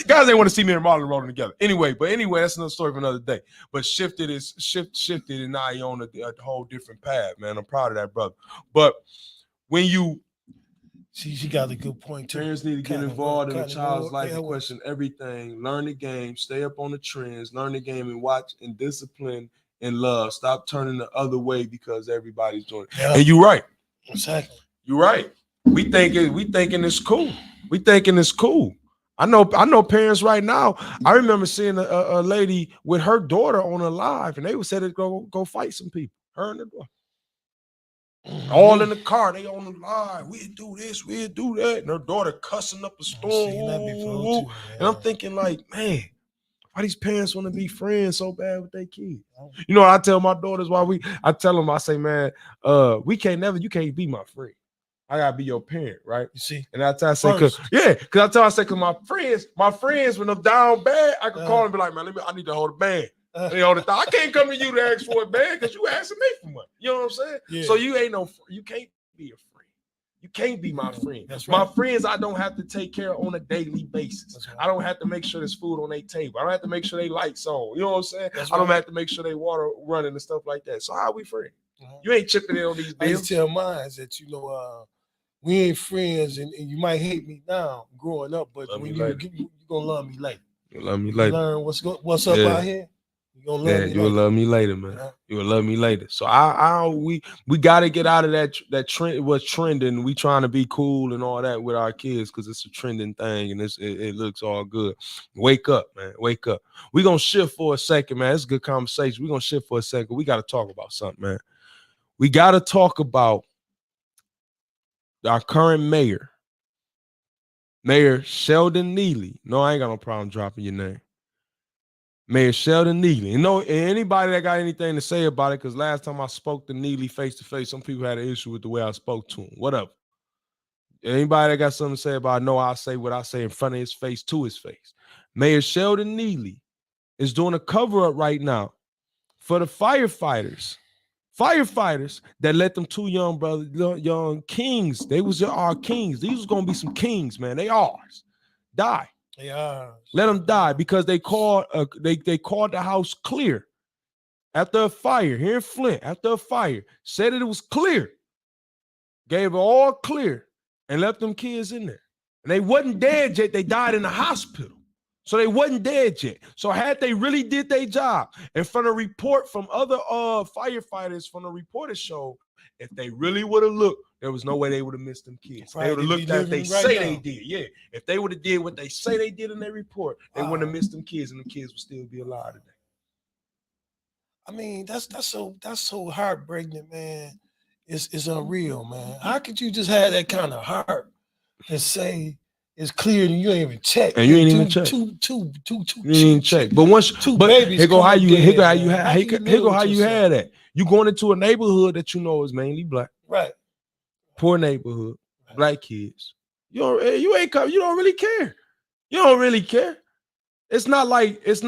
guys ain't want to see me and Marlon rolling together. Anyway, that's another story for another day. But shifted, and now you're on a whole different path, man. I'm proud of that, brother. But when you she got a good point too. Parents need to get involved in a child's life and question everything. Learn the game, stay up on the trends, learn the game and watch and discipline and love. Stop turning the other way because everybody's doing it. Yeah. And you're right. Exactly. You're right. We thinking it's cool. We thinking it's cool. I know parents right now. I remember seeing a lady with her daughter on a live, and they would say to go fight some people. Her and the daughter. All in the car, they on the live. We'll do this, we'll do that. And her daughter cussing up a storm. And I'm thinking, like, man, why these parents want to be friends so bad with their kids? You know what I tell my daughters I tell them, I say, man, you can't be my friend. I gotta be your parent, right? You see, and I say, cause my friends, when I'm down bad, I can call and be like, man, I need to hold a band. I can't come to you to ask for a band because you asking me for money. You know what I'm saying? Yeah. So you can't be a friend. You can't be my friend. That's right. My friends, I don't have to take care of on a daily basis. Right. I don't have to make sure there's food on their table. I don't have to make sure they lights on. You know what I'm saying? I don't have to make sure they water running and stuff like that. So how are we friends? You ain't chipping in on these bills. I used to tell mine that, we ain't friends, and you might hate me now growing up, but when you're gonna love me later. You'll love me later. Learn what's up out here. You're gonna love me you'll love me later, man. Yeah. You will love me later. So we got to get out of that trend. What's trending? We trying to be cool and all that with our kids because it's a trending thing and it looks all good. Wake up, man. Wake up. We're gonna shift for a second, man. It's a good conversation. We're gonna shift for a second. We got to talk about something, man. We got to talk about our current mayor, Mayor Sheldon Neely. No, I ain't got no problem dropping your name. Mayor Sheldon Neely. Anybody that got anything to say about it, because last time I spoke to Neely face-to-face, some people had an issue with the way I spoke to him. Whatever. Anybody that got something to say about it, I'll say what I say in front of his face, to his face. Mayor Sheldon Neely is doing a cover-up right now for the firefighters that let them two young kings, they was our kings. These was gonna be some kings, man. They ours. Die. They are. Let them die because they called the house clear after a fire here in Flint. After a fire, said that it was clear, gave it all clear, and left them kids in there. And they wasn't dead yet. They died in the hospital. So they wasn't dead yet. So had they really did their job, and from a report from other firefighters from the reporter show, if they really would have looked, there was no way they would have missed them kids. They would have looked at they say they did. Yeah. If they would have did what they say they did in their report, they wouldn't have missed them kids, and the kids would still be alive today. I mean, that's so heartbreaking, man. It's unreal, man. How could you just have that kind of heart and say it's clear and you ain't even check? And you ain't even check. Two. You ain't even check. But once babies, here go how you had that. You going into a neighborhood that you know is mainly black. Right. Poor neighborhood, black kids. You don't really care. You don't really care. It's not like they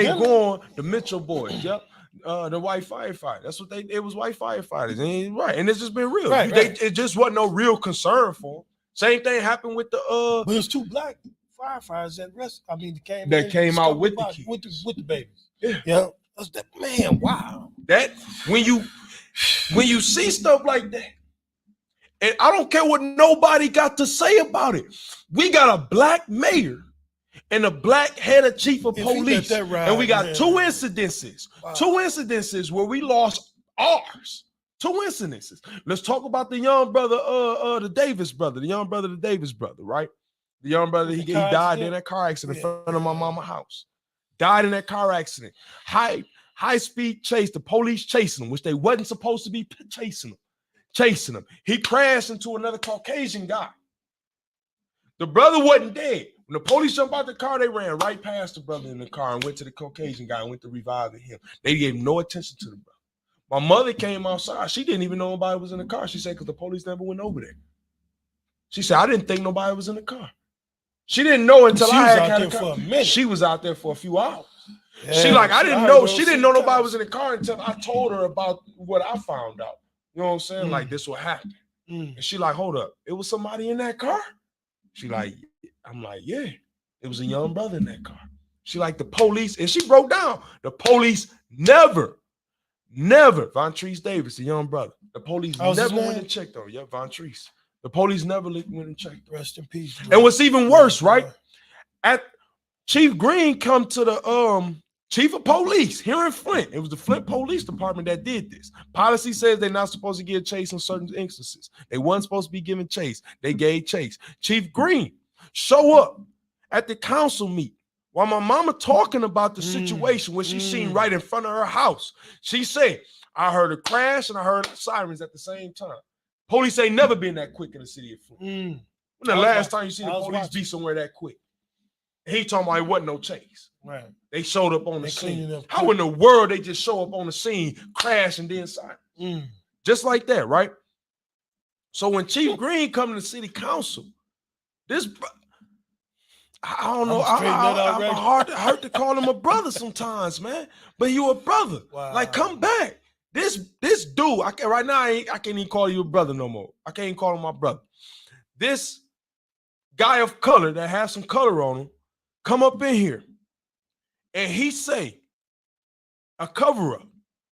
going the Mitchell boys. Yep. The white firefighter. That's what it was, white firefighters. And right. And it's just been real. Right. It just wasn't no real concern for them. Same thing happened with the but it's two black firefighters that came out with the kids. with the babies. Yeah. That's that, man. Wow. That when you see stuff like that, and I don't care what nobody got to say about it. We got a black mayor and a black head of chief of police, and we got two incidences. Wow. Two incidences where we lost ours. Two incidences. Let's talk about the young brother, the Davis brother, right? The young brother, he died in that car accident in front of my mama's house. Died in that car accident. High speed chase, the police chasing him, which they wasn't supposed to be chasing him. He crashed into another Caucasian guy. The brother wasn't dead. When the police jumped out the car, they ran right past the brother in the car and went to the Caucasian guy and went to reviving him. They gave no attention to the brother. My mother came outside. She didn't even know nobody was in the car. She said, because the police never went over there. She said, I didn't think nobody was in the car. She didn't know until I had a car. She was out there for a few hours. Yeah, I didn't know. She didn't know nobody was in the car until I told her about what I found out. You know what I'm saying? Like, this will happen. And she like, hold up, it was somebody in that car? She like, I'm like, yeah, it was a young brother in that car. She like, the police, and she broke down. The police never, Von Treese Davis, the young brother. The police never went and checked on. Yeah, Von Treese. The police never went and checked. Rest in peace. Bro. And what's even worse, right? At Chief Green come to the chief of police here in Flint. It was the Flint Police Department that did this. Policy says they're not supposed to give chase in certain instances. They weren't supposed to be giving chase. They gave chase. Chief Green show up at the council meeting while my mama talking about the situation when she seen right in front of her house. She said, I heard a crash and I heard sirens at the same time. Police ain't never been that quick in the city of Flint. When the last time you seen the police be somewhere that quick? He talking about it wasn't no chase. Right. They showed up on the scene. How in the world they just show up on the scene, crash, and then silence? Just like that, right? So when Chief Green come to the city council, this, I don't know, I'm hard to call him a brother sometimes, man. But you a brother. Wow. Like, come back. This dude, right now I can't even call you a brother no more. I can't even call him my brother. This guy of color that has some color on him come up in here and he say a cover-up.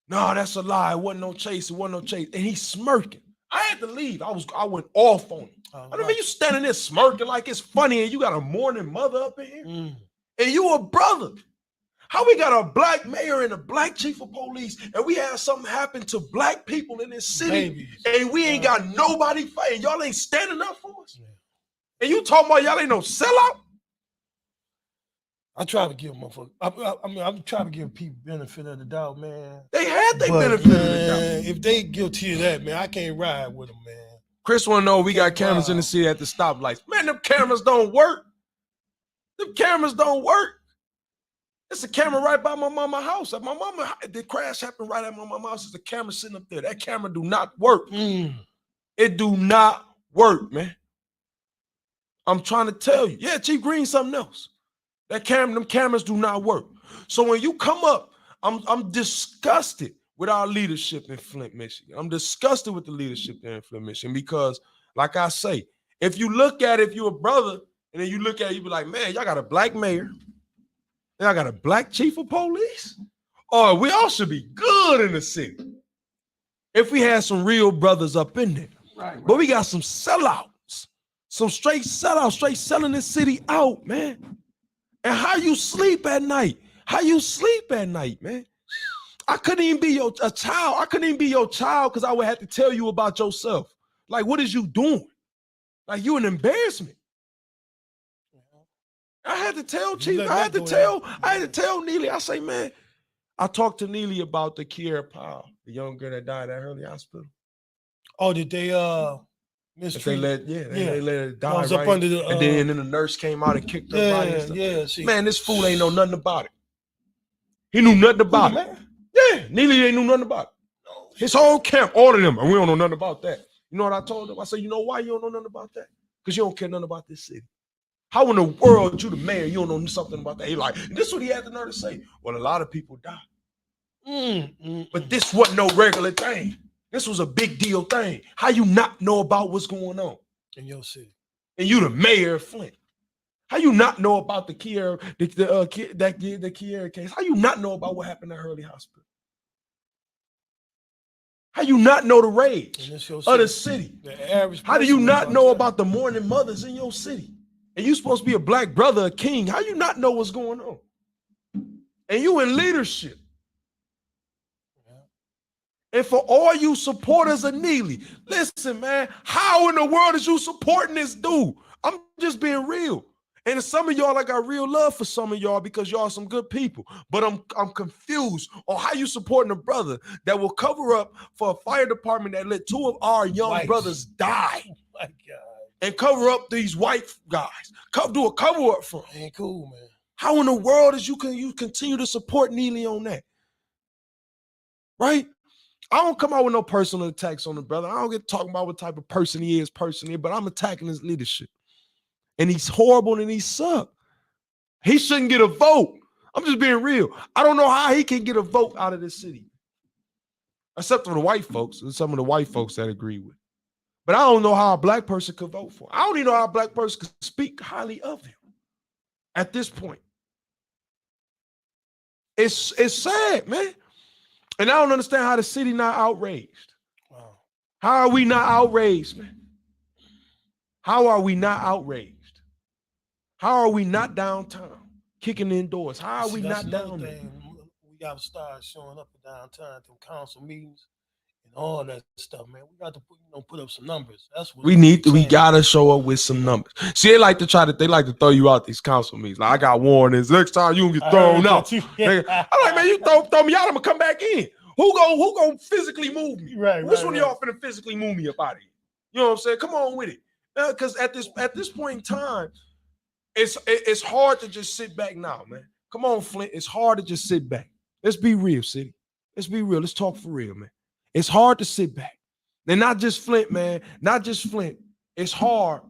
No, that's a lie. It wasn't no chase. It wasn't no chase. And he's smirking. I had to leave. I went off on him. I mean, you standing there smirking like it's funny and you got a mourning mother up in here and you a brother. How we got a black mayor and a black chief of police and we had something happen to black people in this city and we ain't got nobody fighting. Y'all ain't standing up for us. And you talking about y'all ain't no sellout? I try to give motherfuckers. I mean, I'm trying to give people benefit of the doubt, man. They had their benefit of the doubt. If they guilty of that, man, I can't ride with them, man. Chris want to know we got cameras in the city at the stoplights. Man, them cameras don't work. Them cameras don't work. It's a camera right by my mama's house. At my mama, the crash happened right at my mama's house. There's a camera sitting up there. That camera do not work. It do not work, man. I'm trying to tell you. Yeah, Chief Green, something else. Them cameras do not work. So when you come up, I'm disgusted with our leadership in Flint, Michigan. I'm disgusted with the leadership there in Flint, Michigan, because, like I say, if you look at it, if you're a brother, and then you look at it, you be like, man, y'all got a black mayor, y'all got a black chief of police. Oh, we all should be good in the city if we had some real brothers up in there. Right. But we got some sellouts, some straight sellouts, straight selling this city out, man. And how you sleep at night? How you sleep at night, man? I couldn't even be a child. I couldn't even be your child because I would have to tell you about yourself. Like, what is you doing? Like, you an embarrassment. I had to tell Chief. I had to tell Neely. I say, man, I talked to Neely about the Kiera Powell, the young girl that died at Hurley Hospital. Oh, did they mistreat? They let her die. Right? Up under the, and then the nurse came out and kicked her body and stuff. Yeah, man, this fool ain't know nothing about it. He knew nothing about it. Man? Yeah, Neely ain't knew nothing about it. His whole camp, all of them, and we don't know nothing about that. You know what I told him? I said, you know why you don't know nothing about that? Because you don't care nothing about this city. How in the world you the mayor, you don't know something about that? He like, this is what he had the nerve to say. Well, a lot of people died. But this wasn't no regular thing. This was a big deal thing. How you not know about what's going on in your city? And you the mayor of Flint. How you not know about the Kiera case? How you not know about what happened at Hurley Hospital? How you not know the rage of the city? How do you not know about the mourning mothers in your city? And you supposed to be a black brother, a king. How you not know what's going on? And you in leadership. And for all you supporters of Neely, listen, man, how in the world is you supporting this dude? I'm just being real. And some of y'all, I got real love for some of y'all because y'all some good people. But I'm confused on how you supporting a brother that will cover up for a fire department that let two of our young brothers die. Oh my God. And cover up these white guys. Do a cover up for them. Ain't cool, man. How in the world is you continue to support Neely on that? Right? I don't come out with no personal attacks on the brother. I don't get talking about what type of person he is personally, but I'm attacking his leadership. And he's horrible and he sucks. He shouldn't get a vote. I'm just being real. I don't know how he can get a vote out of this city. Except for the white folks, and some of the white folks that agree with. But I don't know how a black person could vote for him. I don't even know how a black person could speak highly of him at this point. It's sad, man. And I don't understand how the city not outraged. Wow. How are we not outraged, man? How are we not outraged? How are we not downtown kicking indoors? How are we not down there? We got to start showing up downtown at them council meetings and all that stuff, man. We got to put up some numbers. That's what we gotta show up with some numbers. See, they like to throw you out these council meetings. Like, I got warnings. Next time you gonna get thrown out. I'm like, man, you throw me out, I'm gonna come back in. Who gonna physically move me? Right. Which one of y'all finna physically move me up out of here? You know what I'm saying? Come on with it. Because at this point in time, it's hard to just sit back now, man. Come on, Flint. It's hard to just sit back. Let's be real, city. Let's be real. Let's talk for real, man. It's hard to sit back. And not just Flint, man. Not just Flint. It's hard.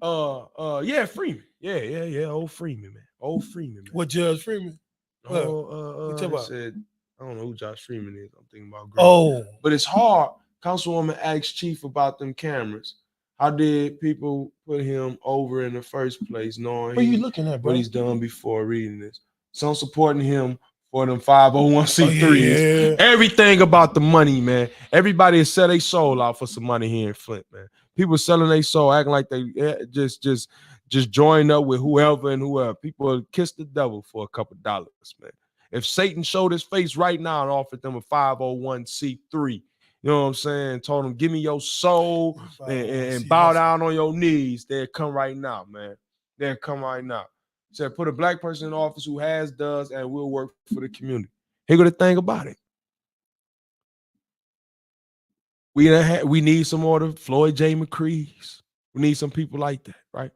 Freeman. Yeah. Old Freeman, man. Old Freeman, man. What Judge Freeman? What you said, I don't know who Josh Freeman is. I'm thinking about Greg. But it's hard. Councilwoman asked Chief about them cameras. How did people put him over in the first place, knowing what are you looking at, bro? What he's done before reading this? So I'm supporting him for them 501c3s. Everything about the money, man. Everybody has sell their soul out for some money here in Flint, man. People selling their soul, acting like they just join up with whoever and whoever. People kiss the devil for a couple dollars, man. If Satan showed his face right now and offered them a 501c3, you know what I'm saying, told them, give me your soul and bow down on your knees, they'll come right now, man. They'll come right now. Said, put a black person in office who does, and will work for the community. Here go the thing about it. We need some more of Floyd J. McCree's. We need some people like that, right?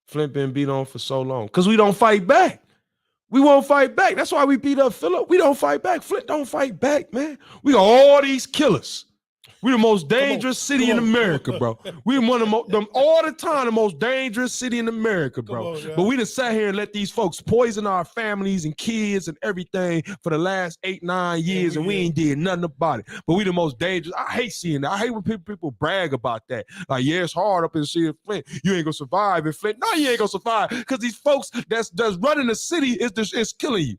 Flint been beat on for so long because we don't fight back. We won't fight back. That's why we beat up Phillip. We don't fight back. Flint don't fight back, man. We got all these killers. We the most dangerous city in America, bro. We one of them all the time, the most dangerous city in America, bro. But we just sat here and let these folks poison our families and kids and everything for the last 8-9 years, and we ain't did nothing about it. But we the most dangerous. I hate seeing that. I hate when people brag about that. Like, yeah, it's hard up in the city of Flint. You ain't gonna survive in Flint. No, you ain't gonna survive because these folks that's running the city is killing you.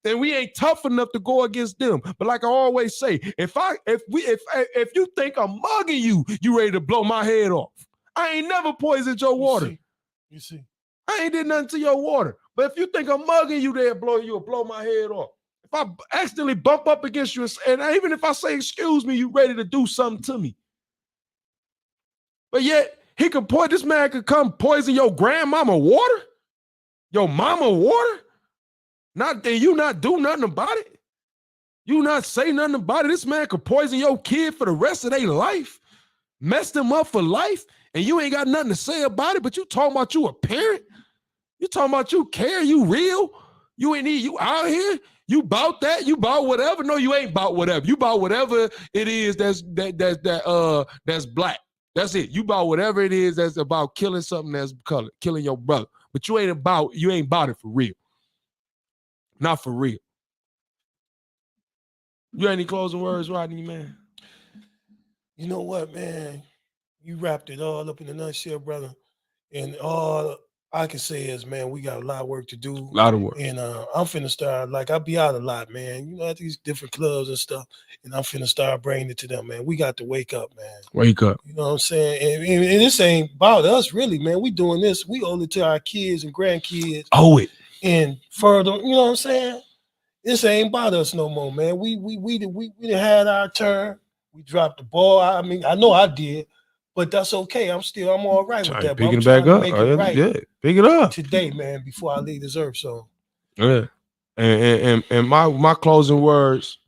Then we ain't tough enough to go against them. But like I always say, if you think I'm mugging you, you ready to blow my head off. I ain't never poisoned your water. You see. I ain't did nothing to your water. But if you think I'm mugging you, they'll blow my head off. If I accidentally bump up against you, and even if I say excuse me, you ready to do something to me. But yet this man could come poison your grandmama water, your mama water. You not do nothing about it. You not say nothing about it. This man could poison your kid for the rest of their life, mess them up for life, and you ain't got nothing to say about it, but you talking about you a parent? You talking about you care, you real? You out here? You about that? You about whatever? No, you ain't about whatever. You about whatever it is that's black. That's it. You about whatever it is that's about killing something that's colored, killing your brother. But you ain't about it for real. Not for real. You got any closing words, Rodney, man? You know what, man? You wrapped it all up in a nutshell, brother. And all I can say is, man, we got a lot of work to do. A lot of work. And I'm finna start, I'll be out a lot, man. You know, at these different clubs and stuff. And I'm finna start bringing it to them, man. We got to wake up, man. Wake up. You know what I'm saying? And this ain't about us, really, man. We doing this. We owe it to our kids and grandkids. Owe it. And further, you know what I'm saying? This ain't about us no more, man. We done had our turn. We dropped the ball. I mean, I know I did, but that's okay. I'm all right with that. Picking it back up. Pick it up today, man, before I leave this earth. So yeah. And my closing words.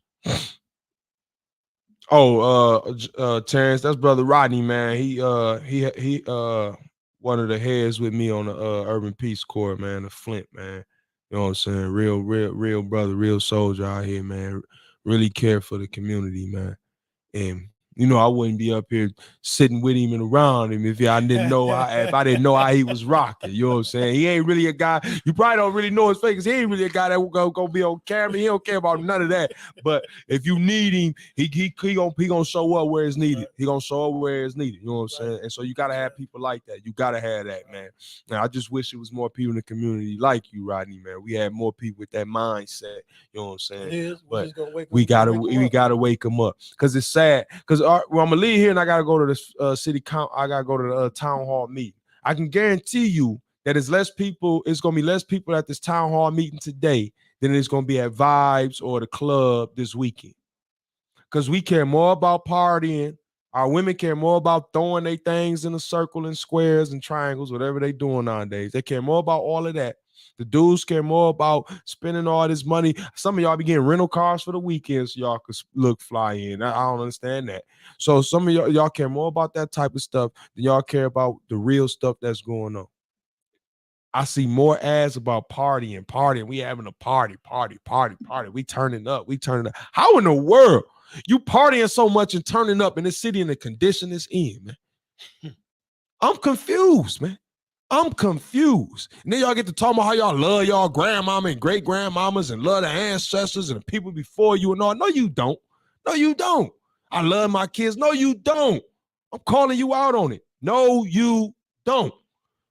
Terrence, that's brother Rodney, man. He one of the heads with me on the Urban Peace Corps, man, the Flint, man. You know what I'm saying? Real brother, real soldier out here, man. Really care for the community, man. And You know, I wouldn't be up here sitting with him and around him if I didn't know how he was rocking. You know what I'm saying? He ain't really a guy. You probably don't really know his face because he ain't really a guy that gonna be on camera. He don't care about none of that. But if you need him, he gonna show up where it's needed. He gonna show up where it's needed. You know what I'm saying? And so you gotta have people like that. You gotta have that, man. Now I just wish it was more people in the community like you, Rodney, man. We had more people with that mindset. You know what I'm saying? It is. But we gotta wake them up because it's sad. Because I'm gonna leave here and I gotta go to the city count. I gotta go to the town hall meeting. I can guarantee you that it's less people. It's gonna be less people at this town hall meeting today than it's gonna be at Vibes or the club this weekend. Because we care more about partying. Our women care more about throwing their things in a circle and squares and triangles, whatever they doing nowadays. They care more about all of that. The dudes care more about spending all this money. Some of y'all be getting rental cars for the weekends so y'all could look fly in. I don't understand that. So some of y'all care more about that type of stuff than y'all care about the real stuff that's going on. I see more ads about partying. We having a party. We turning up. How in the world you partying so much and turning up in this city in the condition it's in, man? I'm confused, man. I'm confused. And then y'all get to talk about how y'all love y'all grandmama and great grandmamas and love the ancestors and the people before you and all. No, you don't. No, you don't. I love my kids. No, you don't. I'm calling you out on it. No, you don't.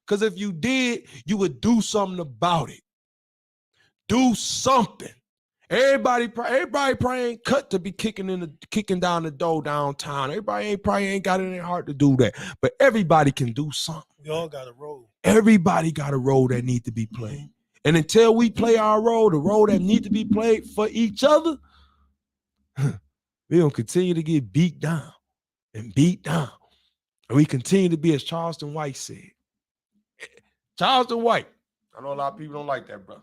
Because if you did, you would do something about it. Do something. Everybody probably ain't cut to be kicking down the door downtown. Everybody probably ain't got it in their heart to do that. But everybody can do something. We all got a role. Everybody got a role that need to be played. And until we play our role, the role that need to be played for each other, we gonna continue to get beat down and beat down. And we continue to be, as Charleston White said. Charleston White. I know a lot of people don't like that, brother.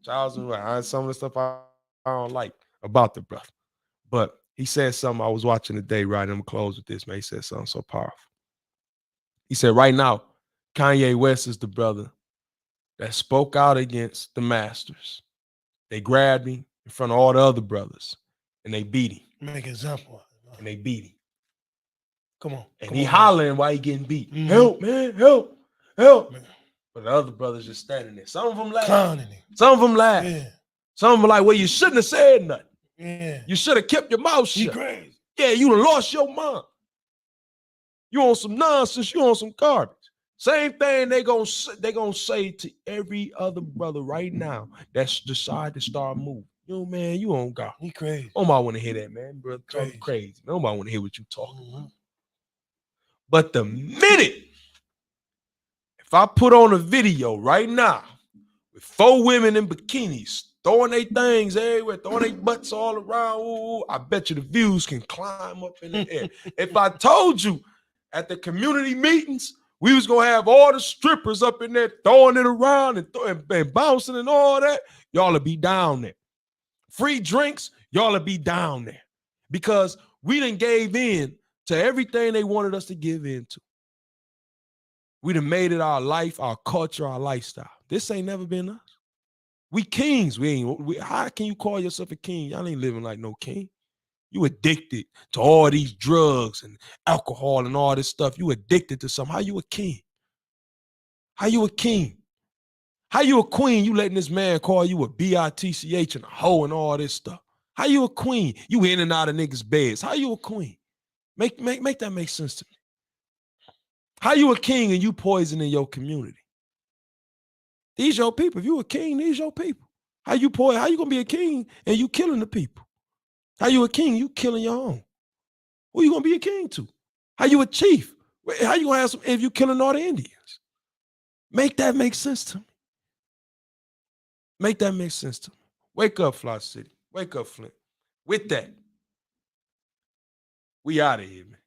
Charleston White. Some of the stuff I don't like about the brother. But he said something I was watching today, right? I'm gonna close with this, man. He said something so powerful. He said, right now, Kanye West is the brother that spoke out against the masters. They grabbed him in front of all the other brothers and they beat him. Make an example. And they beat him. Come on. And he hollering while he getting beat. Mm-hmm. Help, man, help. Man. But the other brothers just standing there. Some of them laugh. Some of them laugh. Yeah. Some of them like, well, you shouldn't have said nothing. Yeah. You should have kept your mouth shut. Crazy. Yeah, you done lost your mind. You on some nonsense. You on some garbage. Same thing they gonna say to every other brother right now that's decided to start moving. Yo, man, you on God. He crazy. Nobody want to hear that, man, brother. Crazy. Nobody want to hear what you talking about. But the minute if I put on a video right now with 4 women in bikinis throwing their things everywhere, throwing their butts all around, ooh, I bet you the views can climb up in the air. If I told you at the community meetings, we was going to have all the strippers up in there throwing it around and bouncing and all that, y'all will be down there. Free drinks, y'all will be down there. Because we done gave in to everything they wanted us to give in to. We done made it our life, our culture, our lifestyle. This ain't never been us. We kings. How can you call yourself a king? Y'all ain't living like no king. You addicted to all these drugs and alcohol and all this stuff. You addicted to something. How you a king? How you a king? How you a queen? You letting this man call you a bitch and a hoe and all this stuff. How you a queen? You in and out of niggas' beds. How you a queen? Make that make sense to me. How you a king and you poisoning your community? These your people. If you a king, these your people. How you gonna be a king and you killing the people? How you a king? You killing your own. Who you gonna be a king to? How you a chief? How you gonna have some if you killing all the Indians? Make that make sense to me. Make that make sense to me. Wake up, Fli-City. Wake up, Flint. With that, we out of here, man.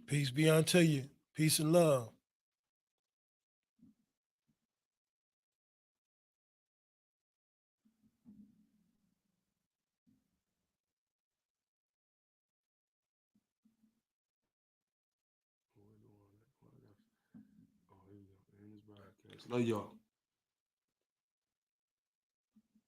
Peace be unto you. Peace and love. Love y'all.